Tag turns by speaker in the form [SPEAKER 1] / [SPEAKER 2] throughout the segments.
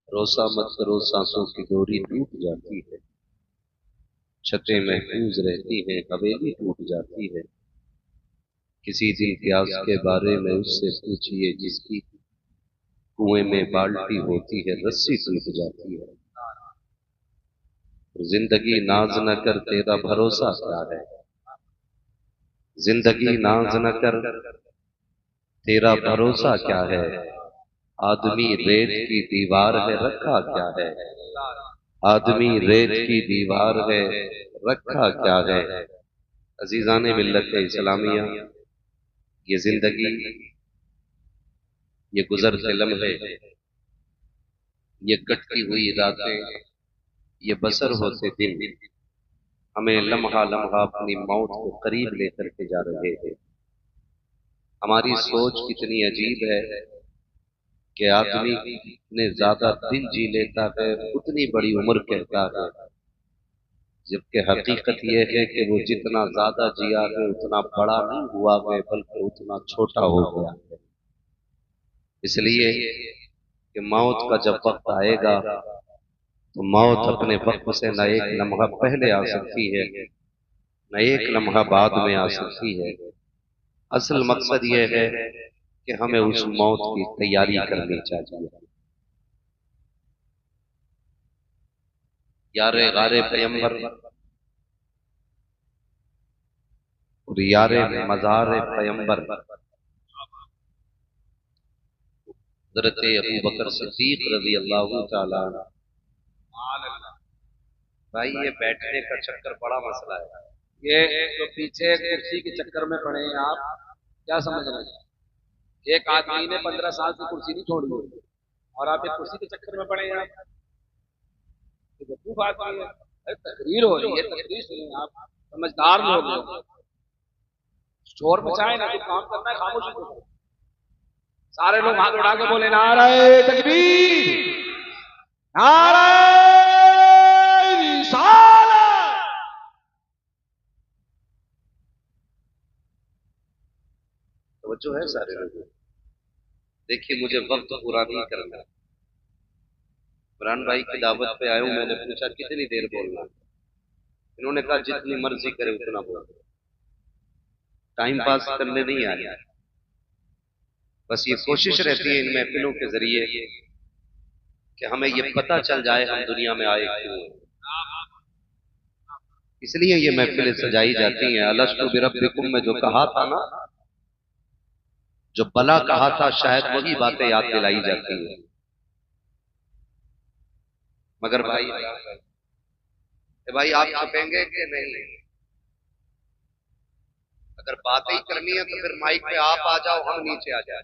[SPEAKER 1] भरोसा मत करो सांसों की डोरी टूट जाती है, छतें महफूज रहती हैं हवेली टूट जाती है। किसी दिल के आस के बारे में उससे पूछिए जिसकी कुएं में बाल्टी होती है रस्सी टूट जाती है। जिंदगी नाज न कर तेरा भरोसा क्या है, जिंदगी नाज न कर तेरा भरोसा क्या है। आदमी रेत की दीवार है रखा क्या है, आदमी रेत की दीवार है रखा क्या है। अजीजान मिल्लत इस्लामिया, ये जिंदगी, ये गुजरते लम्हे, ये कटती हुई रातें, ये बसर होते दिन हमें लम्हा लम्हा अपनी मौत को करीब लेकर के जा रहे हैं। हमारी सोच कितनी अजीब है कि आदमी जितने ज्यादा दिन जी लेता है उतनी बड़ी उम्र कहता है, जबकि हकीकत यह है कि वो जितना ज्यादा जिया है उतना बड़ा नहीं हुआ है बल्कि उतना छोटा हो गया है। इसलिए कि मौत का जब वक्त आएगा तो मौत अपने वक्त से न एक लम्हा पहले आ सकती है न एक लम्हा बाद में आ सकती है। असल मकसद यह है कि हमें उस मौत की तैयारी करनी चाहिए। यारे गारे पैगंबर और यारे मज़ार पैगंबर हज़रत अबू बकर सिद्दीक रज़ी अल्लाह तआला अन्हु। भाई ये बैठने का चक्कर बड़ा मसला है।
[SPEAKER 2] ये जो पीछे कुर्सी के चक्कर में पड़े हैं आप, क्या समझ रहे हैं? एक आदमी ने 15 साल की कुर्सी नहीं छोड़ी और आप एक कुर्सी के चक्कर में पड़े हैं। आप बेवकूफ आदमी है। अरे तकरीर हो रही है, तकरीर सुनिए, आप समझदार लोग हो। शोर मचाए ना, जो काम करना है खामोशी करो। सारे लोग हाथ उठा के बोले नारे तकबीर, नारे रिसालत।
[SPEAKER 1] तवज्जो है सारे लोगों। देखिए मुझे वक्त पूरा नहीं करना। इमरान भाई की दावत पे आया हूं, मैंने पूछा कितनी देर बोलना, इन्होंने कहा जितनी मर्जी करे उतना बोल। टाइम पास करने नहीं आया, बस ये कोशिश रहती है इन महफिलों के जरिए कि हमें ये पता चल जाए हम दुनिया में आए क्यों। इसलिए ये महफिलें सजाई जाती हैं। अलस्तु बिरब्बिकुम में जो कहा था ना, जो बला कहा था, शायद वही बातें याद दिलाई जाती है। मगर भाई आप छुपेंगे कि नहीं? अगर बातें ही करनी है तो फिर माइक पे आप आ जाओ, हम नीचे आ जाए।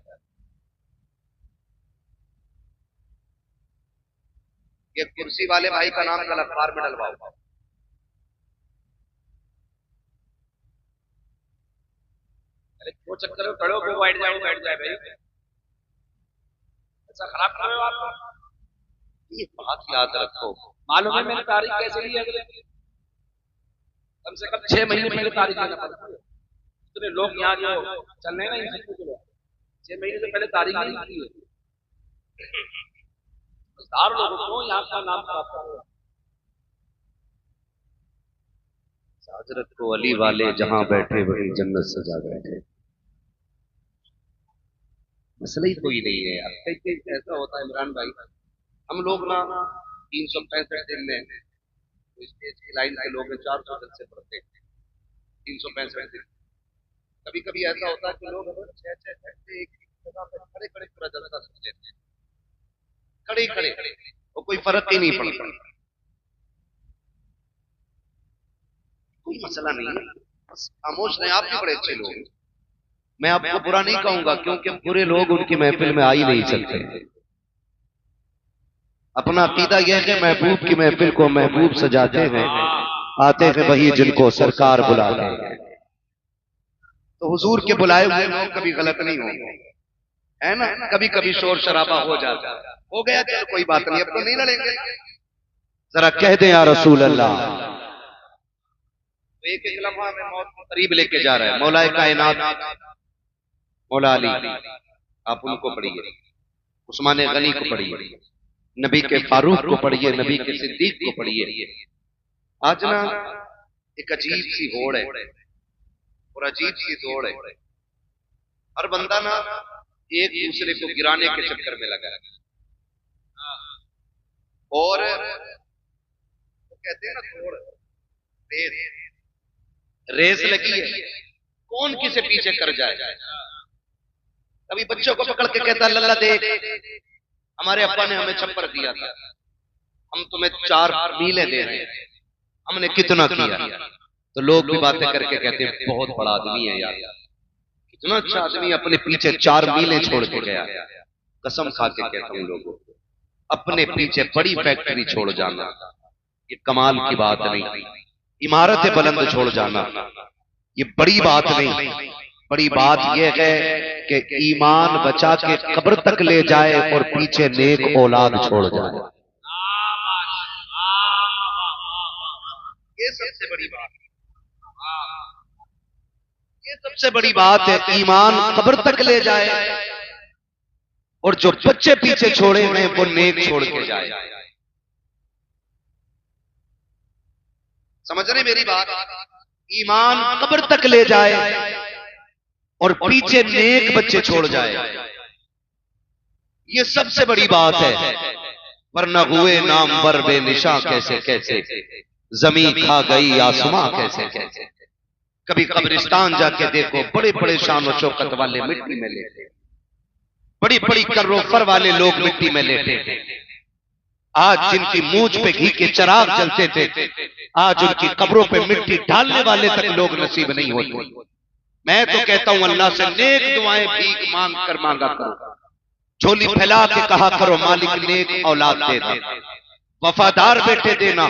[SPEAKER 1] ये कुर्सी वाले भाई का नाम कल अखबार में डलवाओ।
[SPEAKER 2] अरे क्यों चक्कर में खड़े हो, क्यों बैठ जाए भाई। ऐसा खराब कर रहे हो आप।
[SPEAKER 1] ये बात याद रखो।
[SPEAKER 2] मालूम है मैंने तारीख कैसे ली है? कम से कम 6 महीने पहले तारीख लेना पड़ता है। इतने लोग यहाँ जो चल रहे हैं ना इन चीजों के लिए, 6 महीने से पहले तारीख नहीं ली है। लोगों को यहाँ का नाम खराब कर रहे हो।
[SPEAKER 1] हजरत को अली वाले जहां बैठे वही जन्नत सजा बैठे। मसला ही कोई नहीं है यार। कई कई ऐसा होता है इमरान भाई, हम लोग ना 365 दिन में स्टेज की लाइन के लोग 400 दिन से पढ़ते हैं। 365 दिन। कभी कभी ऐसा होता है कि लोग 6-6 घंटे एक जगह पर खड़े खड़े पूरा जलसा सुन लेते हैं, खड़े खड़े, वो कोई फर्क ही नहीं पड़ता। कोई मसला नहीं है, बस खामोश रहे। आप भी बड़े अच्छे लोग, मैं आपको बुरा नहीं कहूंगा क्योंकि बुरे लोग उनकी महफिल में आ ही नहीं सकते। अपना अकीदा यह है महबूब की महफिल को महबूब सजाते हैं, आते हैं वही जिनको सरकार बुलाते हैं। तो हुजूर के बुलाए हुए लोग कभी गलत नहीं होंगे, है ना। कभी कभी शोर शराबा हो जाता है, हो गया चलो कोई बात नहीं, अब तो नहीं लड़ेंगे। जरा कह दें या रसूल अल्लाह। तो एक लम्हा में मौत को करीब लेके जा रहा है। मौलाए कायनात मौला अली, आप उनको पढ़िए, उस्मान गनी को पढ़िए, नबी के फारूक को पढ़िए, नबी के सिद्दीक को पढ़िए। आज ना एक अजीब सी होड़ है और अजीब सी दौड़ है। हर बंदा ना एक दूसरे को गिराने के चक्कर में लगा है। और वो कहते हैं ना दौड़, रेस लगी है, कौन किसे पीछे कर जाए। अभी बच्चों को पकड़ के कहता लल्ला देख, हमारे अब्बा ने हमें छप्पर दिया था, हम तुम्हें 4 मीलें दे रहे हैं, हमने कितना किया। तो लोग भी बातें करके कहते हैं बहुत बड़ा आदमी है यार, कितना अच्छा आदमी, अपने पीछे 4 मीलें छोड़ के गया। कसम खा के कहता हूं लोगों, अपने पीछे बड़ी फैक्ट्री छोड़ जाना ये कमाल की बात नहीं, इमारतें बुलंद छोड़ जाना ये बड़ी बात नहीं। बड़ी बात यह है कि ईमान बचा के कब्र तक ले जाए और पीछे नेक औलाद छोड़ जाए। ये सबसे बड़ी बात, ये सबसे बड़ी बात है, ईमान कब्र तक ले जाए और जो बच्चे पीछे छोड़े हैं वो नेक छोड़ के जाए। समझ रहे मेरी बात? ईमान कब्र तक ले जाए और पीछे नेक बच्चे छोड़ जाए, ये सबसे बड़ी बात है। वरना हुए नाम वर बेनिशा कैसे कैसे, जमीन खा गई आसमां कैसे कैसे। कभी कब्रिस्तान जाके देखो, बड़े बड़े शान और शौकत वाले मिट्टी में लेटे, बड़ी बड़ी करोफर वाले लोग मिट्टी में लेटे थे। आज जिनकी मूंछ पे घी के चिराग जलते थे, आज उनकी कब्रों पे मिट्टी डालने वाले तक लोग नसीब नहीं होते। मैं तो कहता हूं अल्लाह से नेक दुआएं भीख मांग कर मांगा करो, झोली फैला के कहा करो मालिक नेक औलाद दे दे, वफादार बेटे देना,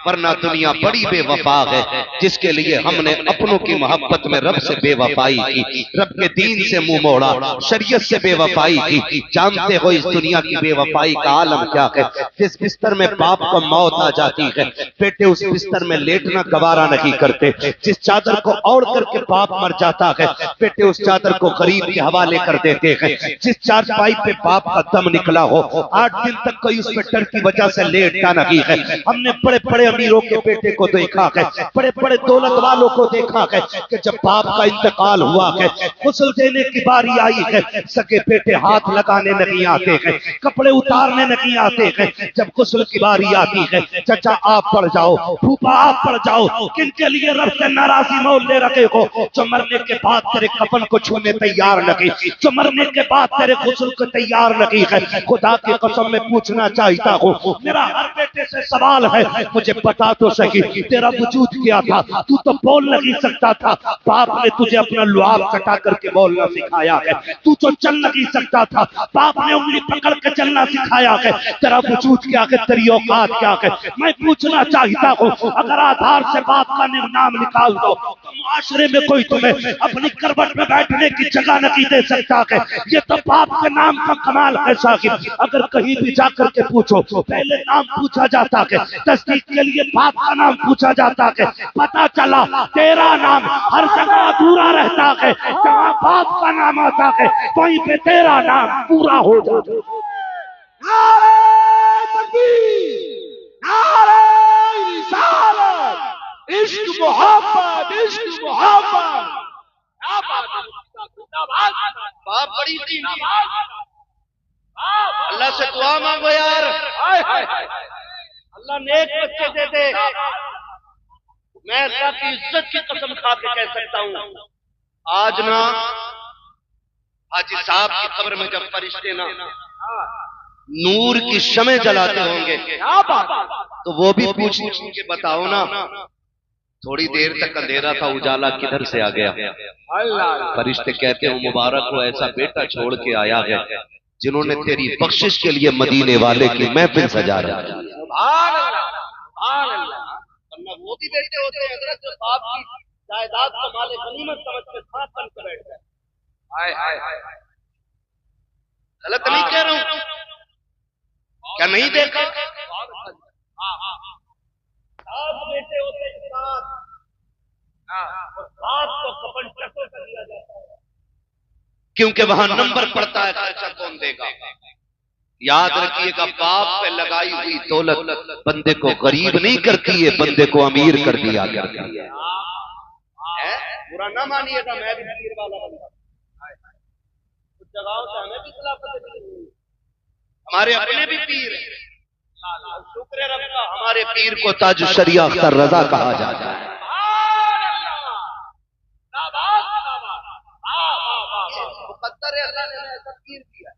[SPEAKER 1] वरना दुनिया बड़ी बेवफा है जिसके लिए हमने अपनों की मोहब्बत में रब से बेवफाई की, रब के दीन से मुंह मोड़ा, शरीयत से बेवफाई की। जानते हो इस दुनिया की बेवफाई का आलम क्या है? जिस बिस्तर में बाप को मौत आ जाती है, बेटे उस बिस्तर में लेटना गवारा नहीं करते। जिस चादर को ओढ़ करके बाप मर जाता है, बेटे उस चादर को गरीब के हवाले कर देते हैं। जिस चारपाई पे बाप का दम निकला हो, 8 दिन तक कोई उस पे डर की वजह से लेटता नहीं है। हमने बड़े बड़े अमीरों के बेटे को देखा है, बड़े बड़े दौलत वालों को देखा है कि जब बाप का इंतकाल हुआ है, गुस्ल देने की बारी आई है, सके बेटे हाथ लगाने नहीं आते हैं, कपड़े उतारने नहीं आते हैं। जब गुस्ल की बारी आती है, चाचा आप पड़ जाओ, फूफा आप पड़ जाओ, किनके लिए रब से नाराजी मोल ले रखे हो? जो मरने के बाद तेरे कफन को छूने तैयार नहीं, जो मरने के बाद तेरे गुस्ल को तैयार नहीं है। खुदा की कसम में पूछना चाहता हूँ, मेरा हर बेटे से सवाल है, मुझे बता तो सही तेरा वजूद क्या था? तू तो बोल नहीं सकता था, बाप ने तुझे अपना लुआब कटा करके बोलना सिखाया है। तू तो चल नहीं सकता था, बाप ने उंगली पकड़ के चलना सिखाया है। तेरा वजूद क्या है, तेरी औकात क्या है? मैं पूछना चाहता हूँ, अगर आधार से बाप का नाम निकाल दो तो मुआशरे में कोई तुम्हें अपनी करवट में बैठने की जगह नहीं दे सकता है। ये तो बाप के नाम का कमाल है साहिब। अगर कहीं भी जाकर के पूछो, पहले नाम पूछा जाता है, तस्दीक के लिए बाप का नाम पूछा जाता है। पता चला तेरा नाम हर जगह अधूरा रहता है, जहाँ बाप का नाम आता है वहीं पे तेरा नाम पूरा हो जाता है। नारे तकबीर, नारे रिसालत, इश्क मोहब्बत, इश्क मोहब्बत। बाप बड़ी थी, अल्लाह से दुआ मांगो यार, अल्लाह नेक बच्चे दे दे। मैं अल्लाह की इज्जत की कसम खा के कह सकता हूँ, आज ना हाजी साहब की कब्र में जब फरिश्ते ना नूर की शमे जलाते होंगे, तो वो भी पूछ के बताओ ना, थोड़ी देर तक अंधेरा था, उजाला किधर से आ गया? फरिश्ते कहते हो मुबारक हो, ऐसा बेटा छोड़ के आया है जिन्होंने तेरी बख्शिश के लिए मदीने वाले की महफिल सजा रहा है। वरना वो भी बेटे होते हैं हजरत, जो बाप की जायदाद को माले गनीमत समझ के साथ बन के बैठते हैं। गलत नहीं कह रहा हूं, क्या नहीं देखा? सात बेटे होते हैं, सात, और सात को कफन टक्कर कर दिया जाता है, क्योंकि वहां नंबर पड़ता है खर्चा कौन देगा। याद रखिएगा, बाप पे लगाई हुई दौलत बंदे को गरीब नहीं करती है, बंदे को अमीर कर दिया करती है।
[SPEAKER 2] बुरा ना मानिएगा, मैं भी पीर वाला बंदा, कुछ जगहों से हमें भी खिलाफत मिली, हमारे अपने भी पीर हैं। शुक्र रब का,
[SPEAKER 1] हमारे पीर को ताज शरिया अख्तर रजा कहा जाता है।
[SPEAKER 2] मुकद्दर है, अल्लाह ने ऐसा पीर किया।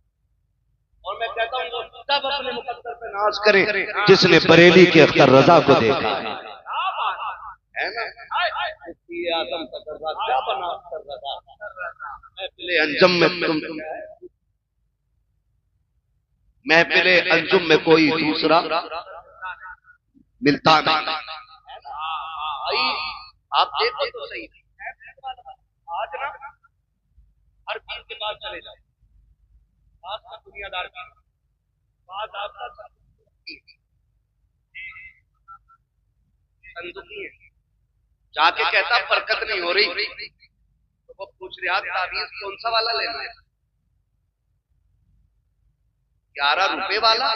[SPEAKER 2] और मैं कहता हूँ वो सब अपने मुकद्दर पे नाज करें
[SPEAKER 1] जिसने बरेली के अख्तर रजा को देखा है
[SPEAKER 2] ना। आदम का दरबार क्या बना अख्तर रजा, महफिले अंजुम में
[SPEAKER 1] महफिले अंजुम में कोई दूसरा मिलता नहीं।
[SPEAKER 2] आप देखो तो सही, आज ना हर पीर के पास चले जाओ, बात का दुनियादार की बात आपका संदुकी है, जाके कहता बरकत नहीं हो रही, तो वो पूछ रहा तावीज कौन सा वाला लेना है, 11 रुपए वाला,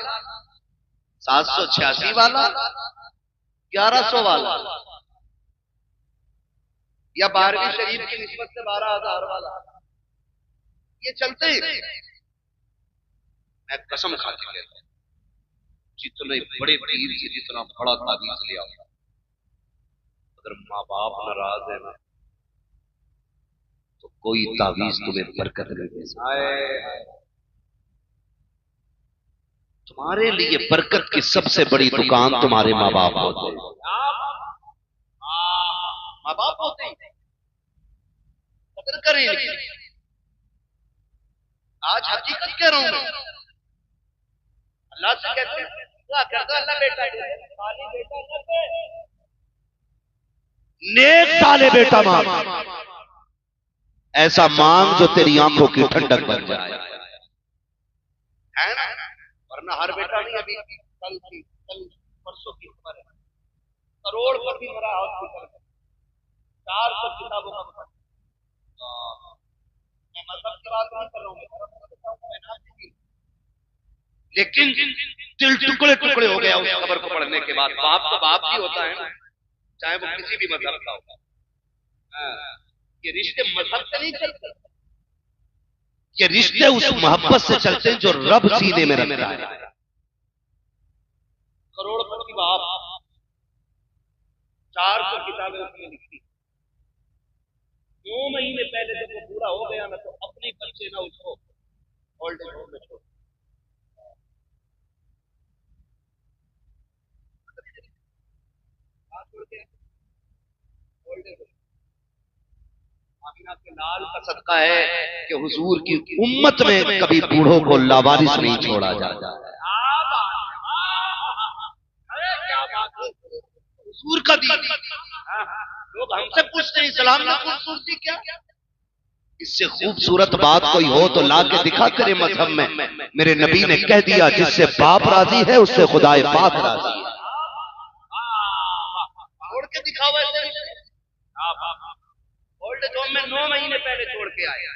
[SPEAKER 2] 786 वाला, 1100 वाला, या 12वीं शरीफ की निस्बत से 12,000 वाला, ये चलते हैं। मैं कसम खा के कहता हूं, जितने बड़े पीर से जितना बड़ा तावीज लिया, अगर माँ बाप नाराज है ना तो कोई तावीज तुम्हें बरकत नहीं दे सकता। तुम्हारे लिए बरकत की सबसे बड़ी दुकान तुम्हारे माँ बाप होते हैं। माँ बाप होते हैं, कदर करें। आज हकीकत कह रहा हूं, अल्लाह से कहते हैं दुआ करता अल्लाह बेटा साली बेटा
[SPEAKER 1] नेक साले बेटा मांग, ऐसा मांग जो तेरी आंखों की ठंडक बन जाए,
[SPEAKER 2] है ना। वरना हर बेटा नहीं, अभी कल परसों की खबर है, करोड़पति मरा हॉस्पिटल में, 400 किताबों का। मैं मजहब की बात नहीं कर रहा हूँ, लेकिन दिल टुकड़े टुकड़े हो गया उस खबर को पढ़ने के बाद। बाप तो बाप ही होता है ना, चाहे वो किसी भी मजहब का हो। ये रिश्ते मजहब से नहीं चलते,
[SPEAKER 1] ये रिश्ते उस मोहब्बत से चलते हैं जो रब सीने में रखता है।
[SPEAKER 2] करोड़पति बाप, 400 किताबें उसने लिखी। 2 महीने पहले जब वो पूरा हो गया ना, तो अपने बच्चे ना उसको ओल्ड एज होम में छोड़, के लाल का सदका है कि हुजूर की
[SPEAKER 1] उम्मत में कभी बूढ़ों को लावारिस नहीं छोड़ा जाता।
[SPEAKER 2] हुजूर का दीन। लोग हमसे पूछते हैं इस्लाम में खूबसूरती क्या,
[SPEAKER 1] इससे खूबसूरत बात कोई हो तो ला के दिखा तेरे मजहब में। मेरे नबी ने कह दिया, जिससे बाप राजी है उससे खुदाए पाक राजी है।
[SPEAKER 2] छोड़ के दिखावा ओल्ड एज होम में 9 महीने पहले छोड़ के आया,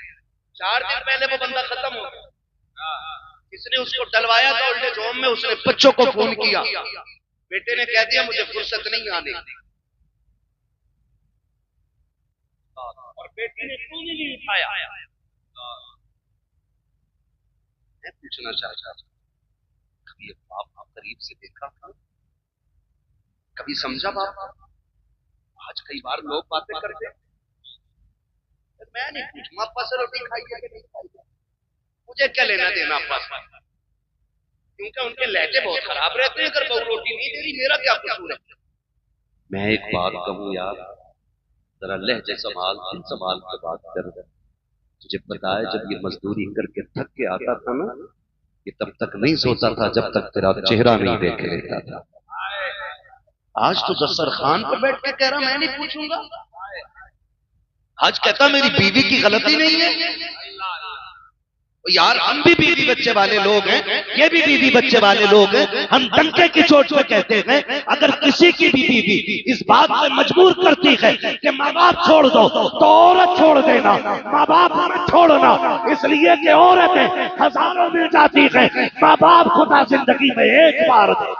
[SPEAKER 2] 4 दिन पहले वो बंदा खत्म हो गया। किसने उसको डलवाया था ओल्ड एज होम में, उसने बच्चों को फोन किया, बेटे ने कह दिया मुझे फुर्सत नहीं आने, और बेटी ने क्यों नहीं उठाया। मैं पूछना चाहता हूं, कभी बाप करीब से देखा था, कभी समझा बाप। आज कई बार लोग बातें करते, मैं नहीं पूछूंगा अप्पा से रोटी खाई है कि नहीं खाई है, मुझे क्या लेना देना अप्पा से, क्योंकि उनके लहजे बहुत खराब रहते हैं। अगर बहू रोटी नहीं दे रही, मेरा क्या कसूर है।
[SPEAKER 1] मैं एक बात कहूँ यार, जरा लहजे संभाल, दिल संभाल के बात कर। तुझे पता है जब ये मजदूरी करके थक के आता था ना, ये तब तक नहीं सोता था जब तक तेरा चेहरा नहीं देख लेता था। आज तो दस्तरखान पर बैठ के कह रहा मैं नहीं पूछूंगा, आज कहता मेरी बीवी की गलती नहीं है। यार हम भी बीवी बच्चे वाले लोग हैं, ये भी बीवी बच्चे वाले लोग हैं। हम डंके की चोट पे कहते हैं, अगर किसी की भी बीवी इस बात पे मजबूर करती है कि माँ बाप छोड़ दो, तो औरत छोड़ देना। माँ बाप
[SPEAKER 3] छोड़ना, इसलिए कि औरतें हजारों मिल जाती है, माँ बाप खुदा जिंदगी में एक बार दे।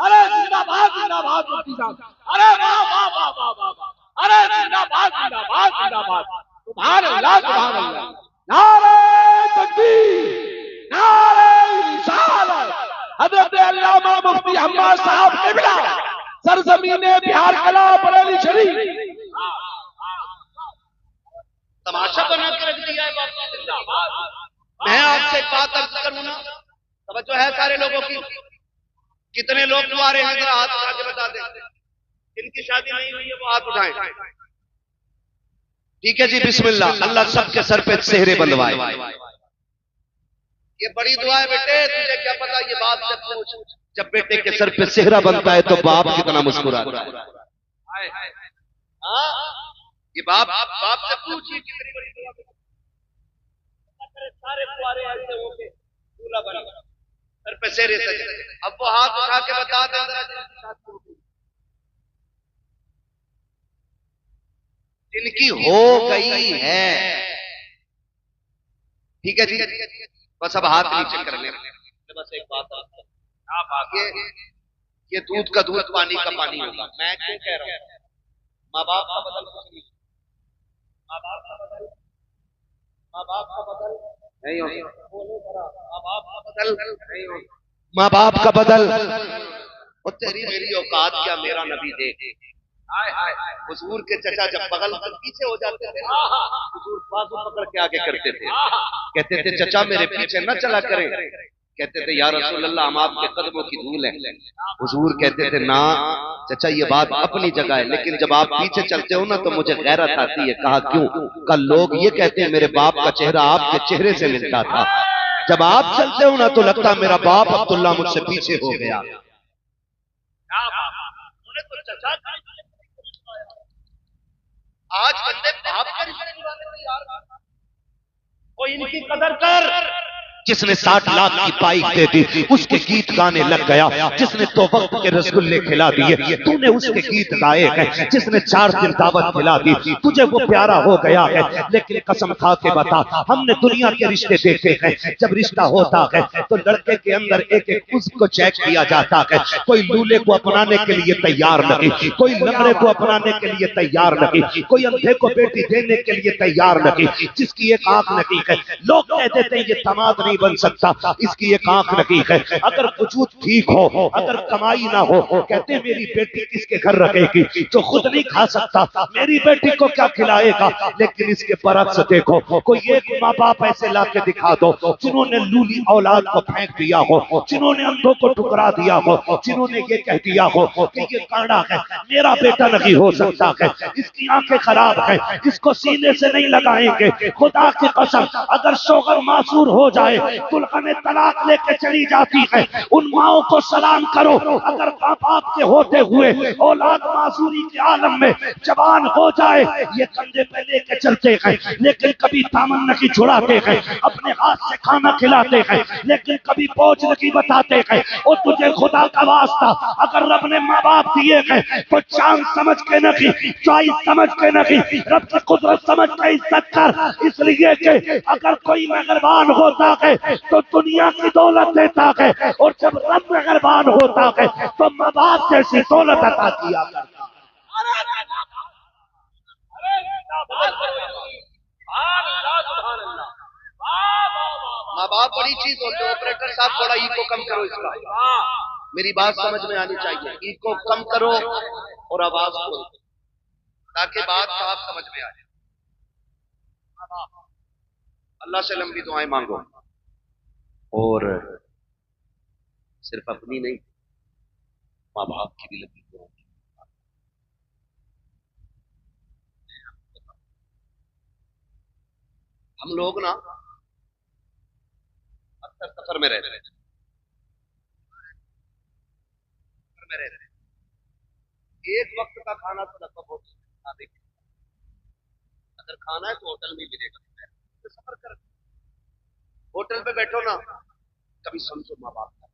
[SPEAKER 2] अरे जिंदाबाद जिंदाबाद मुफ्ती साहब, अरे वाह वाह वाह वाह वाह वाह, अरे जिंदाबाद जिंदाबाद जिंदाबाद, सुभान अल्लाह सुभान अल्लाह, नारे तकबीर, नारे रिसालत। हजरत अल्लामा मुफ्ती हम्माद साहब किबला, सरजमीने बिहार कला बरेली शरीफ।
[SPEAKER 1] तमाशा बना के रख दिया है बाप ने। जिंदाबाद। मैं आपसे एक बात अर्ज करूं ना, तवज्जो है सारे लोगों की। कितने लोग कुंवारे हैं, जरा हाथ उठा के बता दें। जिनकी शादी नहीं हुई है वो हाथ उठाएं। ठीक है जी, बिस्मिल्लाह। अल्लाह सबके सर पे सेहरे बंधवाए। ये बड़ी दुआ है बेटे, तुझे क्या पता, ये बात से पूछ। जब बेटे के सर पे सेहरा बनता है तो बाप कितना मुस्कुराता है। ये बाप से पूछिए कितनी बड़ी दुआ। सारे कुंवारे ऐसे होंगे, दूल्हा बना सर पे सेहरे सजे। अब वो हाथ उठा के बता दे जिनकी हो गई है। ठीक है जी, बस अब हाथ नीचे कर ले। बस एक बात, ये दूध का दूध, पानी का पानी होगा। मैं क्यों कह रहा हूं, माँ बाप का बदल कुछ नहीं। माँ बाप का बदल
[SPEAKER 2] नहीं हो,
[SPEAKER 1] माँ बाप का बदल नहीं हो, माँ बाप का बदल। और तेरी मेरी औकात क्या, मेरा नबी दे। हुजूर के चचा जब बगल से पीछे हो जाते थे, हुजूर बाजू पकड़ के आगे करते थे। कहते थे चचा मेरे पीछे न चला करें। कहते थे या रसूल अल्लाह, हम आपके कदमों की धूल है। हुजूर कहते थे ना चचा, ये बात अपनी जगह है, लेकिन जब आप पीछे चलते हो ना तो मुझे गैरत आती है। कहा क्यों? कल लोग ये कहते हैं मेरे बाप का चेहरा आपके चेहरे से मिलता था। जब आप चलते हो ना तो लगता मेरा बाप अब्दुल्ला मुझसे पीछे हो गया। आज बंदे बाप का रिश्ते निभाने को तैयार। कोई इनकी कदर कर। जिसने 60 लाख की पाई दे दी उसके गीत गाने लग गया। जिसने तो वक्त के रसगुल्ले खिला दिए तूने उसके गीत गाए हैं। जिसने 4 दिन दावत खिला दी तुझे वो प्यारा हो गया है। लेकिन कसम खा के बता, हमने दुनिया के रिश्ते देखे हैं। जब रिश्ता होता है तो लड़के के अंदर एक एक उसको चेक किया जाता है। कोई लूले को अपनाने के लिए तैयार नहीं, कोई लंगड़े को अपनाने के लिए तैयार नहीं, कोई अंधे को बेटी देने के लिए तैयार नहीं। जिसकी एक आंख नहीं है लोग कह देते हैं ये दामाद नहीं बन सकता, इसकी एक आंख नहीं है। अगर वजूद ठीक हो, अगर कमाई ना हो, कहते मेरी बेटी किसके घर रखेगी जो खुद नहीं खा सकता, मेरी बेटी को क्या खिलाएगा। लेकिन इसके बरक्स देखो, कोई एक माँ बाप ऐसे ला के दिखा दो जिन्होंने लूली औलाद को फेंक दिया हो, जिन्होंने अंधों को ठुकरा दिया हो, जिन्होंने ये कह दिया हो कि ये कांडा है, मेरा बेटा नहीं हो सकता है, इसकी आंखें खराब है, इसको सीने से नहीं लगाएंगे। खुदा की कसम, अगर शोहर मासूर हो जाए, दुल्हन तलाक लेके चली जाती है, उन माओं को सलाम करो। अगर माँ बाप के होते हुए औलाद मासूरी के आलम में जवान हो जाए, ये कंधे पे लेके चलते हैं लेकिन कभी दामन नहीं छुड़ाते हैं, अपने हाथ से खाना खिलाते हैं लेकिन कभी बोझ नहीं बताते हैं। और तुझे खुदा का वास्ता, अगर रब ने माँ बाप दिए हैं तो चांद समझ के नहीं, चॉइस समझ के नहीं, रब की कुदरत समझ के इज्जत कर। इसलिए कि अगर कोई मेहरबान होता है तो दुनिया की दौलत देता है, और जब रब मेहरबान होता है तो माँ बाप जैसी दौलत अता किया करता। माँ बाप बड़ी चीज होती है। ऑपरेटर साहब थोड़ा इको कम करो इसका, मेरी बात समझ में आनी चाहिए। इको कम करो और आवाज को, ताकि बात साफ समझ में आ जाए। अल्लाह से लंबी दुआएं मांगो, और सिर्फ अपनी नहीं, माँ बाप की भी लंबी दुआएं। हम लोग ना अक्सर सफर में रहते हैं, एक वक्त का खाना तो लगभग बहुत खाने, अगर खाना है तो होटल में मिलेगा। तो सफर कर, होटल पे बैठो ना, कभी समझो माँ बाप का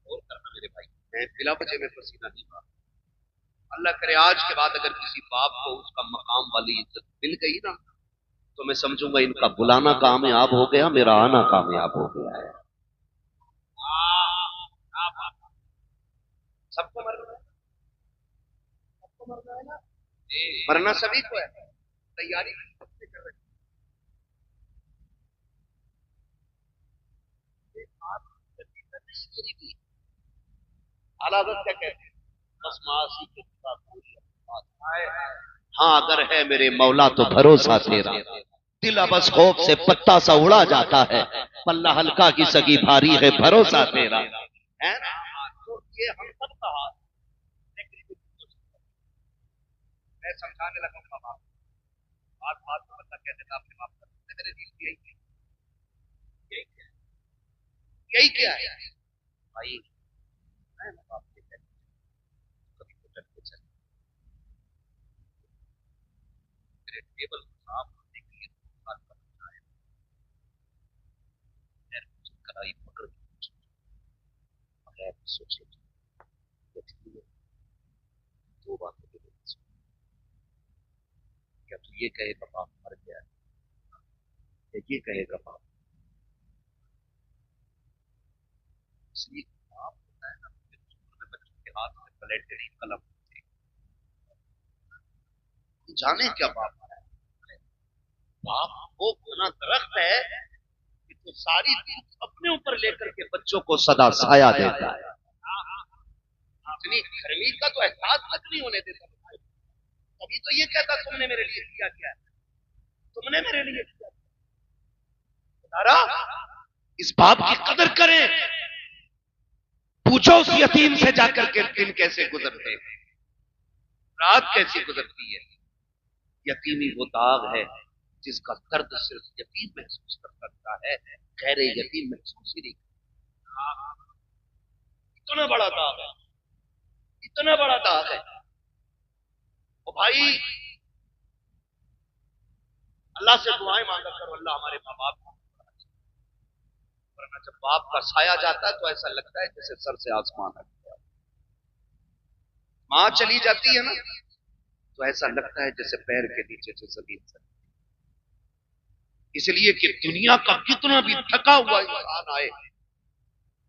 [SPEAKER 1] और करना। मेरे भाई, मैं बिला वजह में पसीना नहीं मार। अल्लाह करे आज के बाद अगर किसी बाप को उसका मकाम वाली इज्जत मिल गई ना, तो मैं समझूंगा इनका बुलाना कामयाब हो गया, मेरा आना कामयाब हो गया है।
[SPEAKER 2] सबको मरना है, सबको मरना है ना,
[SPEAKER 1] मरना सभी को है, तैयारी सबसे कर रहे हैं। आला हज़रत क्या कहते हैं, बस मासी के साथ पूरी हाँ अगर है मेरे मौला तो भरोसा तेरा, दिल बस खौफ से पत्ता सा उड़ा जाता है, पल्ला हल्का की सगी भारी है भरोसा तेरा, है ना। तो ये हम सब का हाथ, मैं समझाने लगा बाप, बात बात को मतलब कैसे था आपने माफ कर तेरे दिल की यही क्या है भाई, मैं बाप के कभी तो डर के चल तेरे टेबल साफ करने के लिए बात करना है, कलाई पकड़ के सोचे दो बातों के लिए, क्या तू ये कहेगा बाप मर गया है, या ये कहेगा बाप, इसलिए बाप होता है ना, बच्चों के हाथ में पलेटरी कलम जाने क्या बाप है, बाप वो घना दरख्त है कि तो सारी धूप अपने ऊपर लेकर के बच्चों को सदा साया देता है, इतनी गर्मी का तो एहसास तक नहीं होने देता, तभी तो ये कहता तुमने मेरे लिए किया क्या है, तुमने मेरे लिए किया तारा, इस बाप की कदर करें, पूछो उस यतीम से जाकर के दिन कैसे गुजरते हैं, रात कैसी गुजरती है, यतीमी वो दाग है जिसका दर्द सिर्फ यतीम महसूस कर सकता है, गैर यतीम महसूस ही नहीं करता, इतना बड़ा दाग है, इतना बड़ा दाग है। ओ भाई अल्लाह से दुआएं मांगा करो, अल्लाह हमारे माँ बाप को, वरना जब बाप का साया जाता है तो ऐसा लगता है जैसे सर से आसमान हट गया, माँ चली जाती है ना तो ऐसा लगता है जैसे पैर के नीचे से जमीन सर, इसलिए कि दुनिया का कितना भी थका हुआ इंसान आए,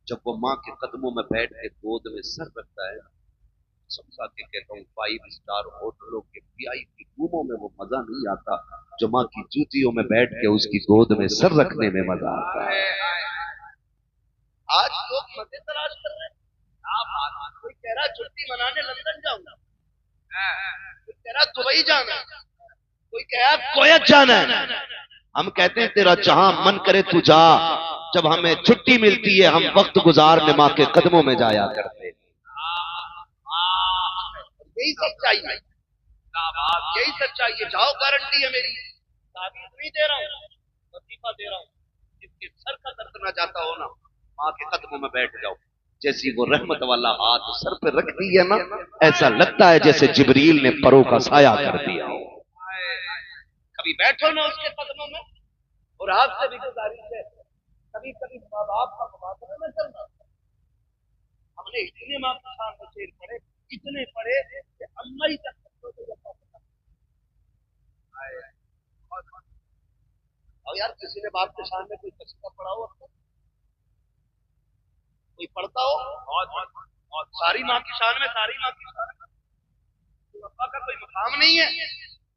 [SPEAKER 1] जब वो माँ के कदमों में बैठ के गोद में सर रखता है, समझा के कहता हूँ 5 स्टार होटलों के VIP रूमों में वो मजा नहीं आता जो माँ की जूतियों में बैठ के उसकी गोद में सर रखने में मजा आता है। आज लोग मजे तलाश कर रहे हैं, कोई कह रहा छुट्टी मनाने लंदन जाऊंगा, कोई कह रहा दुबई जाना, कोई कह रहा कोयत जाना है, हम कहते हैं तेरा जहां मन करे तू जा, जब हमें छुट्टी मिलती है हम वक्त गुजारने माँ के कदमों में जाया करते, यही सच्चाई है, यही सच्चाई है। जाओ, गारंटी है मेरी, ताबीज नहीं दे रहा हूँ, वजीफा दे रहा हूँ, जिसके सर का दर्द ना जाता हो ना, माँ के कदमों में बैठ जाओ, जैसी वो रहमत वाला हाथ सर पे रख दी है ना, ऐसा लगता है जैसे जिब्रील ने परों का साया कर दिया हो। कभी बैठो ना उसके कदमों में, और आपसे भी गुजारिश है कभी कभी माँ बाप का मुबादला न करना, हमने इतने माँ के सामने शेर पड़े, इतने पड़े कि अम्मा ही तक और यार किसी ने बाप के सामने कोई कसीदा पढ़ा हो, कोई पढ़ता हो, और सारी माँ की शान में, सारी माँ की शान में, तो अब्बा का कोई मकाम नहीं है,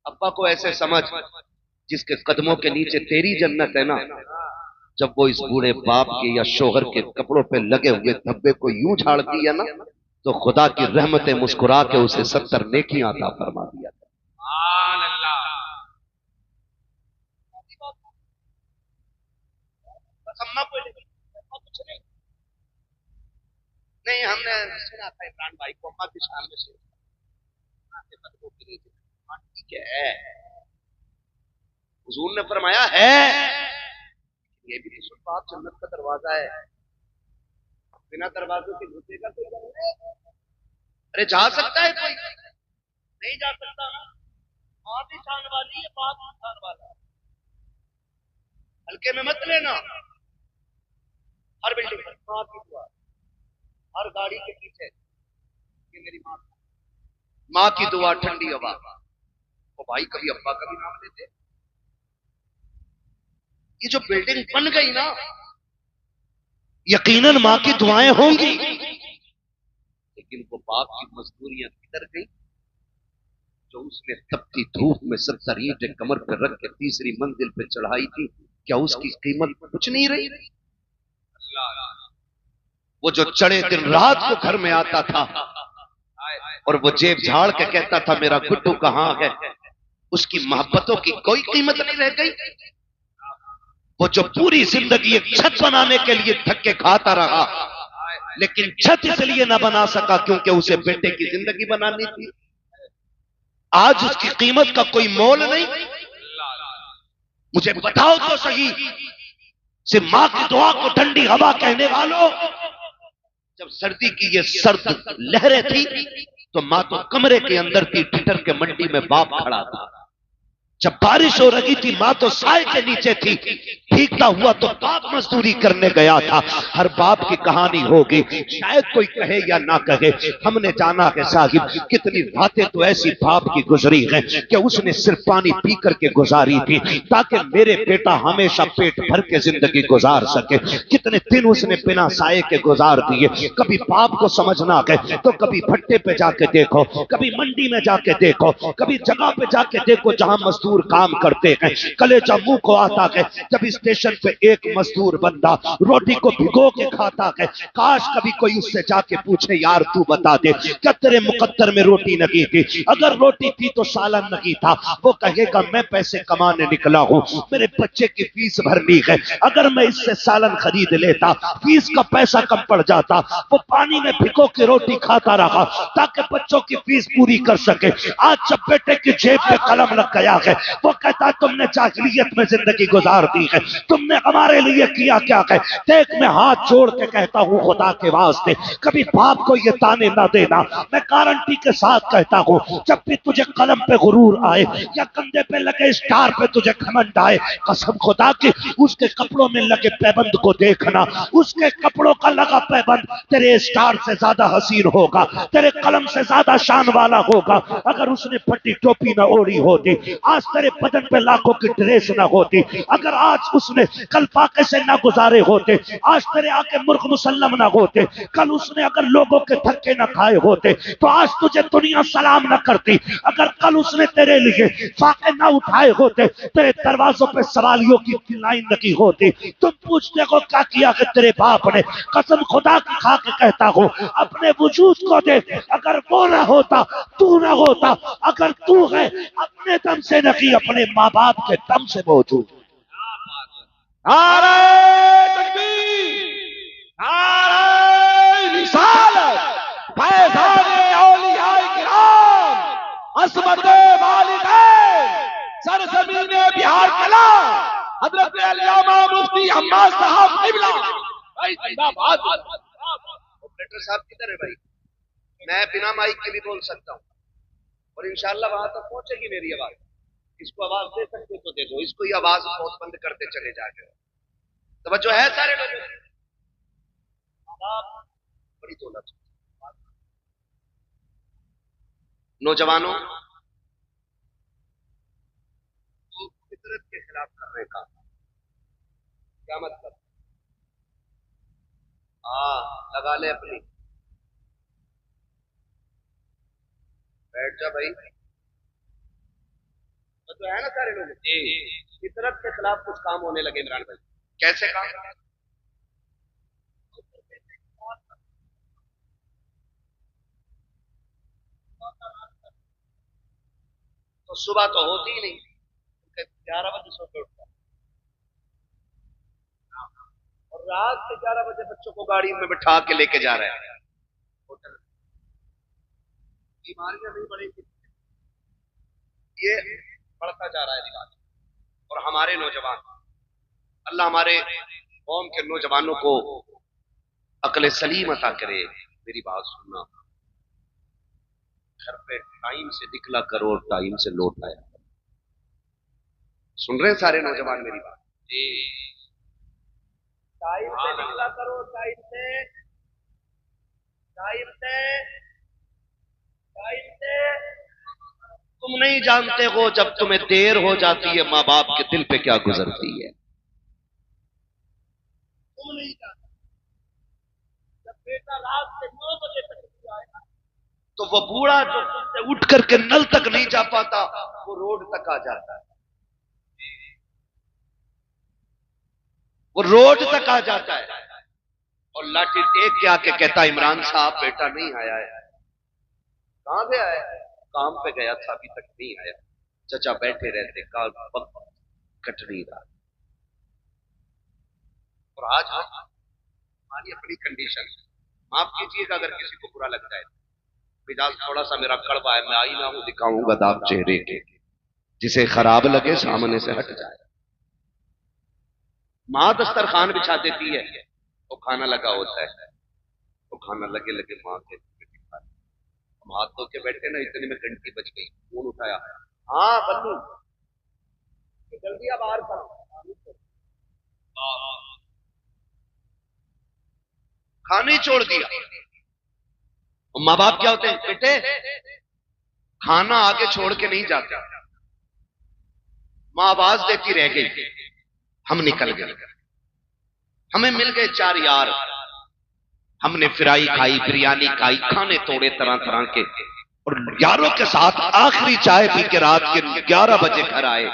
[SPEAKER 1] अब्बा को ऐसे समझ जिसके कदमों के नीचे तेरी जन्नत है ना, जब वो इस बूढ़े बाप के या शोहर के कपड़ों पे लगे हुए धब्बे को यूं झाड़ती है ना, तो खुदा की रहमतें मुस्कुरा के उसे 70 नेकियां अता फरमा दिया। अम्मा को कुछ नहीं, हमने सुना था इमरान भाई को अम्मा की शान में ठीक है, हुजूर ने फरमाया है, ये भी तो बाप जन्नत का दरवाजा है, बिना दरवाजों के घुसेगा कोई? अरे जा सकता है कोई? नहीं जा सकता ना, माँ भी शान वाली है, बाप भी शान वाला है, हल्के में मत लेना। हर बिल्डिंग पर माँ की दुआ, हर गाड़ी के पीछे ये मेरी माँ, माँ की दुआ, ठंडी हवा। वो भाई कभी अब्बा का भी नाम लेते, ये जो बिल्डिंग बन गई ना,
[SPEAKER 3] यकीनन माँ की दुआएं होंगी,
[SPEAKER 1] लेकिन वो बाप की मजदूरियां किधर गई जो उसने तपती धूप में 70 ईंटें कमर पर रख के तीसरी मंजिल पे चढ़ाई थी? क्या उसकी कीमत कुछ नहीं रही? वो जो चढ़े दिन रात को घर में आता था और वो जेब झाड़ के कहता था मेरा गुड्डू कहाँ है, उसकी मोहब्बतों की कोई कीमत नहीं रह गई। वो जो पूरी जिंदगी एक छत बनाने के लिए धक्के खाता रहा, लेकिन छत इसलिए ना बना सका क्योंकि उसे बेटे की जिंदगी बनानी थी। आज उसकी कीमत का कोई मोल नहीं। मुझे बताओ तो सही, सिर्फ मां की दुआ को ठंडी हवा कहने वालों, जब सर्दी की ये सर्द लहरें थी तो मां तो कमरे के अंदर थी, ठिठर के मंडी में बाप खड़ा था। जब बारिश हो रही थी मां तो साए के नीचे थी, भीगता हुआ तो बाप मजदूरी करने गया था। हर बाप की कहानी होगी, शायद कोई कहे या ना कहे, हमने जाना है साहिब कितनी रातें तो ऐसी बाप की गुजरी हैं कि उसने सिर्फ पानी पी करके गुजारी थी ताकि मेरे बेटा हमेशा पेट भर के जिंदगी गुजार सके। कितने दिन उसने बिना साए के गुजार दिए। कभी बाप को समझना है तो कभी भट्टे पे जाके देखो, कभी मंडी में जाके देखो, कभी जगह पे जाके देखो जहां मजदूर काम करते हैं। कलेजा मुंह को आता है जब स्टेशन पे एक मजदूर बंदा रोटी को भिगो के खाता है। काश कभी कोई उससे जाके पूछे यार तू बता दे क्या तेरे मुकद्दर में रोटी नहीं थी? अगर रोटी थी तो सालन नहीं था। वो कहेगा मैं पैसे कमाने निकला हूं, मेरे बच्चे की फीस भरनी है, अगर मैं इससे सालन खरीद लेता फीस का पैसा कम पड़ जाता। वो पानी में भिगो के रोटी खाता रहा ताकि बच्चों की फीस पूरी कर सके। आज जब बेटे की जेब में कलम लग गया है वो कहता तुमने जाहिलियत में जिंदगी गुजार दी है, तुमने हमारे लिए किया क्या है? देख मैं हाथ जोड़ के कहता हूं खुदा के वास्ते कभी बाप को ये ताने ना देना। मैं गारंटी के साथ कहता हूं जब भी तुझे कलम पे गुरूर आए या कंधे पे लगे स्टार पे तुझे घमंड आए, कसम खुदा की उसके कपड़ों में लगे पैबंद को देखना। उसके कपड़ों का लगा पैबंद तेरे स्टार से ज्यादा हसीन होगा, तेरे कलम से ज्यादा शान वाला होगा। अगर उसने फटी टोपी ना ओढ़ी होती, आज तेरे बदन पे लाखों की ड्रेस ना होती, अगर आज उसने कल फाके से ना गुजारे होते, आज तेरे आके मुर्ख मुसल्लम ना होते, कल उसने अगर लोगों के धक्के ना खाए होते तो आज तुझे दुनिया सलाम ना करती। अगर कल उसने तेरे लिए फाके ना उठाए होते, तेरे दरवाजों पे सवालियों की लाइन लगी होती। तुम पूछते हो क्या किया कि तेरे बाप ने? कसम खुदा की खा के कहता हूं अपने वजूद को देख, अगर वो ना होता तू ना होता, अगर तू है अपने दम से नहीं अपने माँ बाप के दम से मौजूद।
[SPEAKER 2] नारे तकबीर, नारे रिसालत, फैज़ाने औलियाए किराम, असमते वालिदैन, सरज़मीने बिहार कला, हज़रत अल्लामा मुफ्ती अम्मा साहब क़िबला। भाई जिंदाबाद।
[SPEAKER 1] ऑपरेटर साहब किधर है भाई? मैं बिना माइक के भी बोल सकता हूँ और इंशाल्लाह वहां तक पहुंचेगी मेरी आवाज। इसको आवाज दे सकते तो दे दो, इसको ही आवाज बहुत बंद करते चले जाके। तवज्जो है सारे लोगों? बड़ी दौलत नौजवानों, तो फितरत के खिलाफ करने का क्या मतलब? लगा ले अपनी, बैठ जा भाई। तो है ना सारे लोग फितरत के खिलाफ कुछ काम होने लगे इमरान भाई। कैसे काम? तो सुबह तो होती ही नहीं, 11 बजे सो के उठता और रात के 11 बजे बच्चों को गाड़ी में बिठा के लेके जा रहे हैं होटल। बीमारियां नहीं बढ़ेंगी, ये बढ़ता जा रहा है रिवाज। और हमारे नौजवान, अल्लाह हमारे कौम के नौजवानों को अक्ल सलीम अता करे। मेरी बात सुनना, घर पे टाइम से निकला करो और टाइम से लौट आया। सुन रहे हैं सारे नौजवान मेरी बात? जी, टाइम से निकला करो, टाइम से, टाइम से, टाइम से। तुम नहीं जानते हो जब तुम्हें देर हो जाती है माँ बाप के दिल पे क्या गुजरती है।
[SPEAKER 3] क्यों नहीं जाता? जब बेटा रात के 9 बजे तक नहीं आएगा तो वो बूढ़ा जो उठ करके नल तक नहीं जा पाता, वो रोड तक आ जाता है, वो रोड तक आ जाता है और लाठी टेक के आके कहता इमरान साहब बेटा नहीं आया है। कहां गया है? काम पे गया था, अभी तक नहीं आया। चचा बैठे रहते, काल कट नहीं रहा। और आज हमारी अपनी कंडीशन, माफ कीजिएगा अगर किसी को बुरा लगता है, मिजाज थोड़ा सा मेरा कड़वा है, मैं आईना हूं दिखाऊंगा दाग चेहरे के, जिसे खराब लगे सामने से हट जाए। माँ दस्तरखान बिछा देती है, वो खाना लगा होता है, वो खाना लगे लगे माँ के हम हाथ धो के बैठे ना, इतने में घंटी बज गई, फोन उठाया, हाँ बल्लू जल्दी अब बाहर करो, खाना ही छोड़ दिया। माँ बाप क्या होते हैं, बेटे खाना आगे छोड़ के नहीं जाते। माँ आवाज देती रह गई, हम निकल गए, हमें मिल गए 4 यार, हमने फ्राई खाई, बिरयानी खाई, खाने तोड़े तरह तरह के, और यारों के साथ आखिरी चाय पी के रात के 11 बजे घर आए।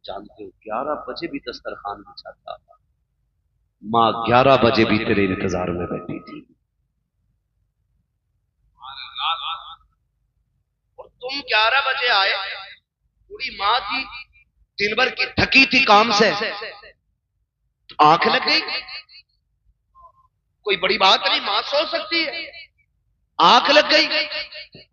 [SPEAKER 3] जानते हो 11 बजे भी दस्तरखान बिछाता था, माँ 11 बजे भी तेरे इंतजार में बैठी थी। और तुम 11 बजे आए, पूरी माँ थी, दिन भर की थकी थी काम से, आंख लग गई, कोई बड़ी बात नहीं, मां सो सकती है, आंख लग गई,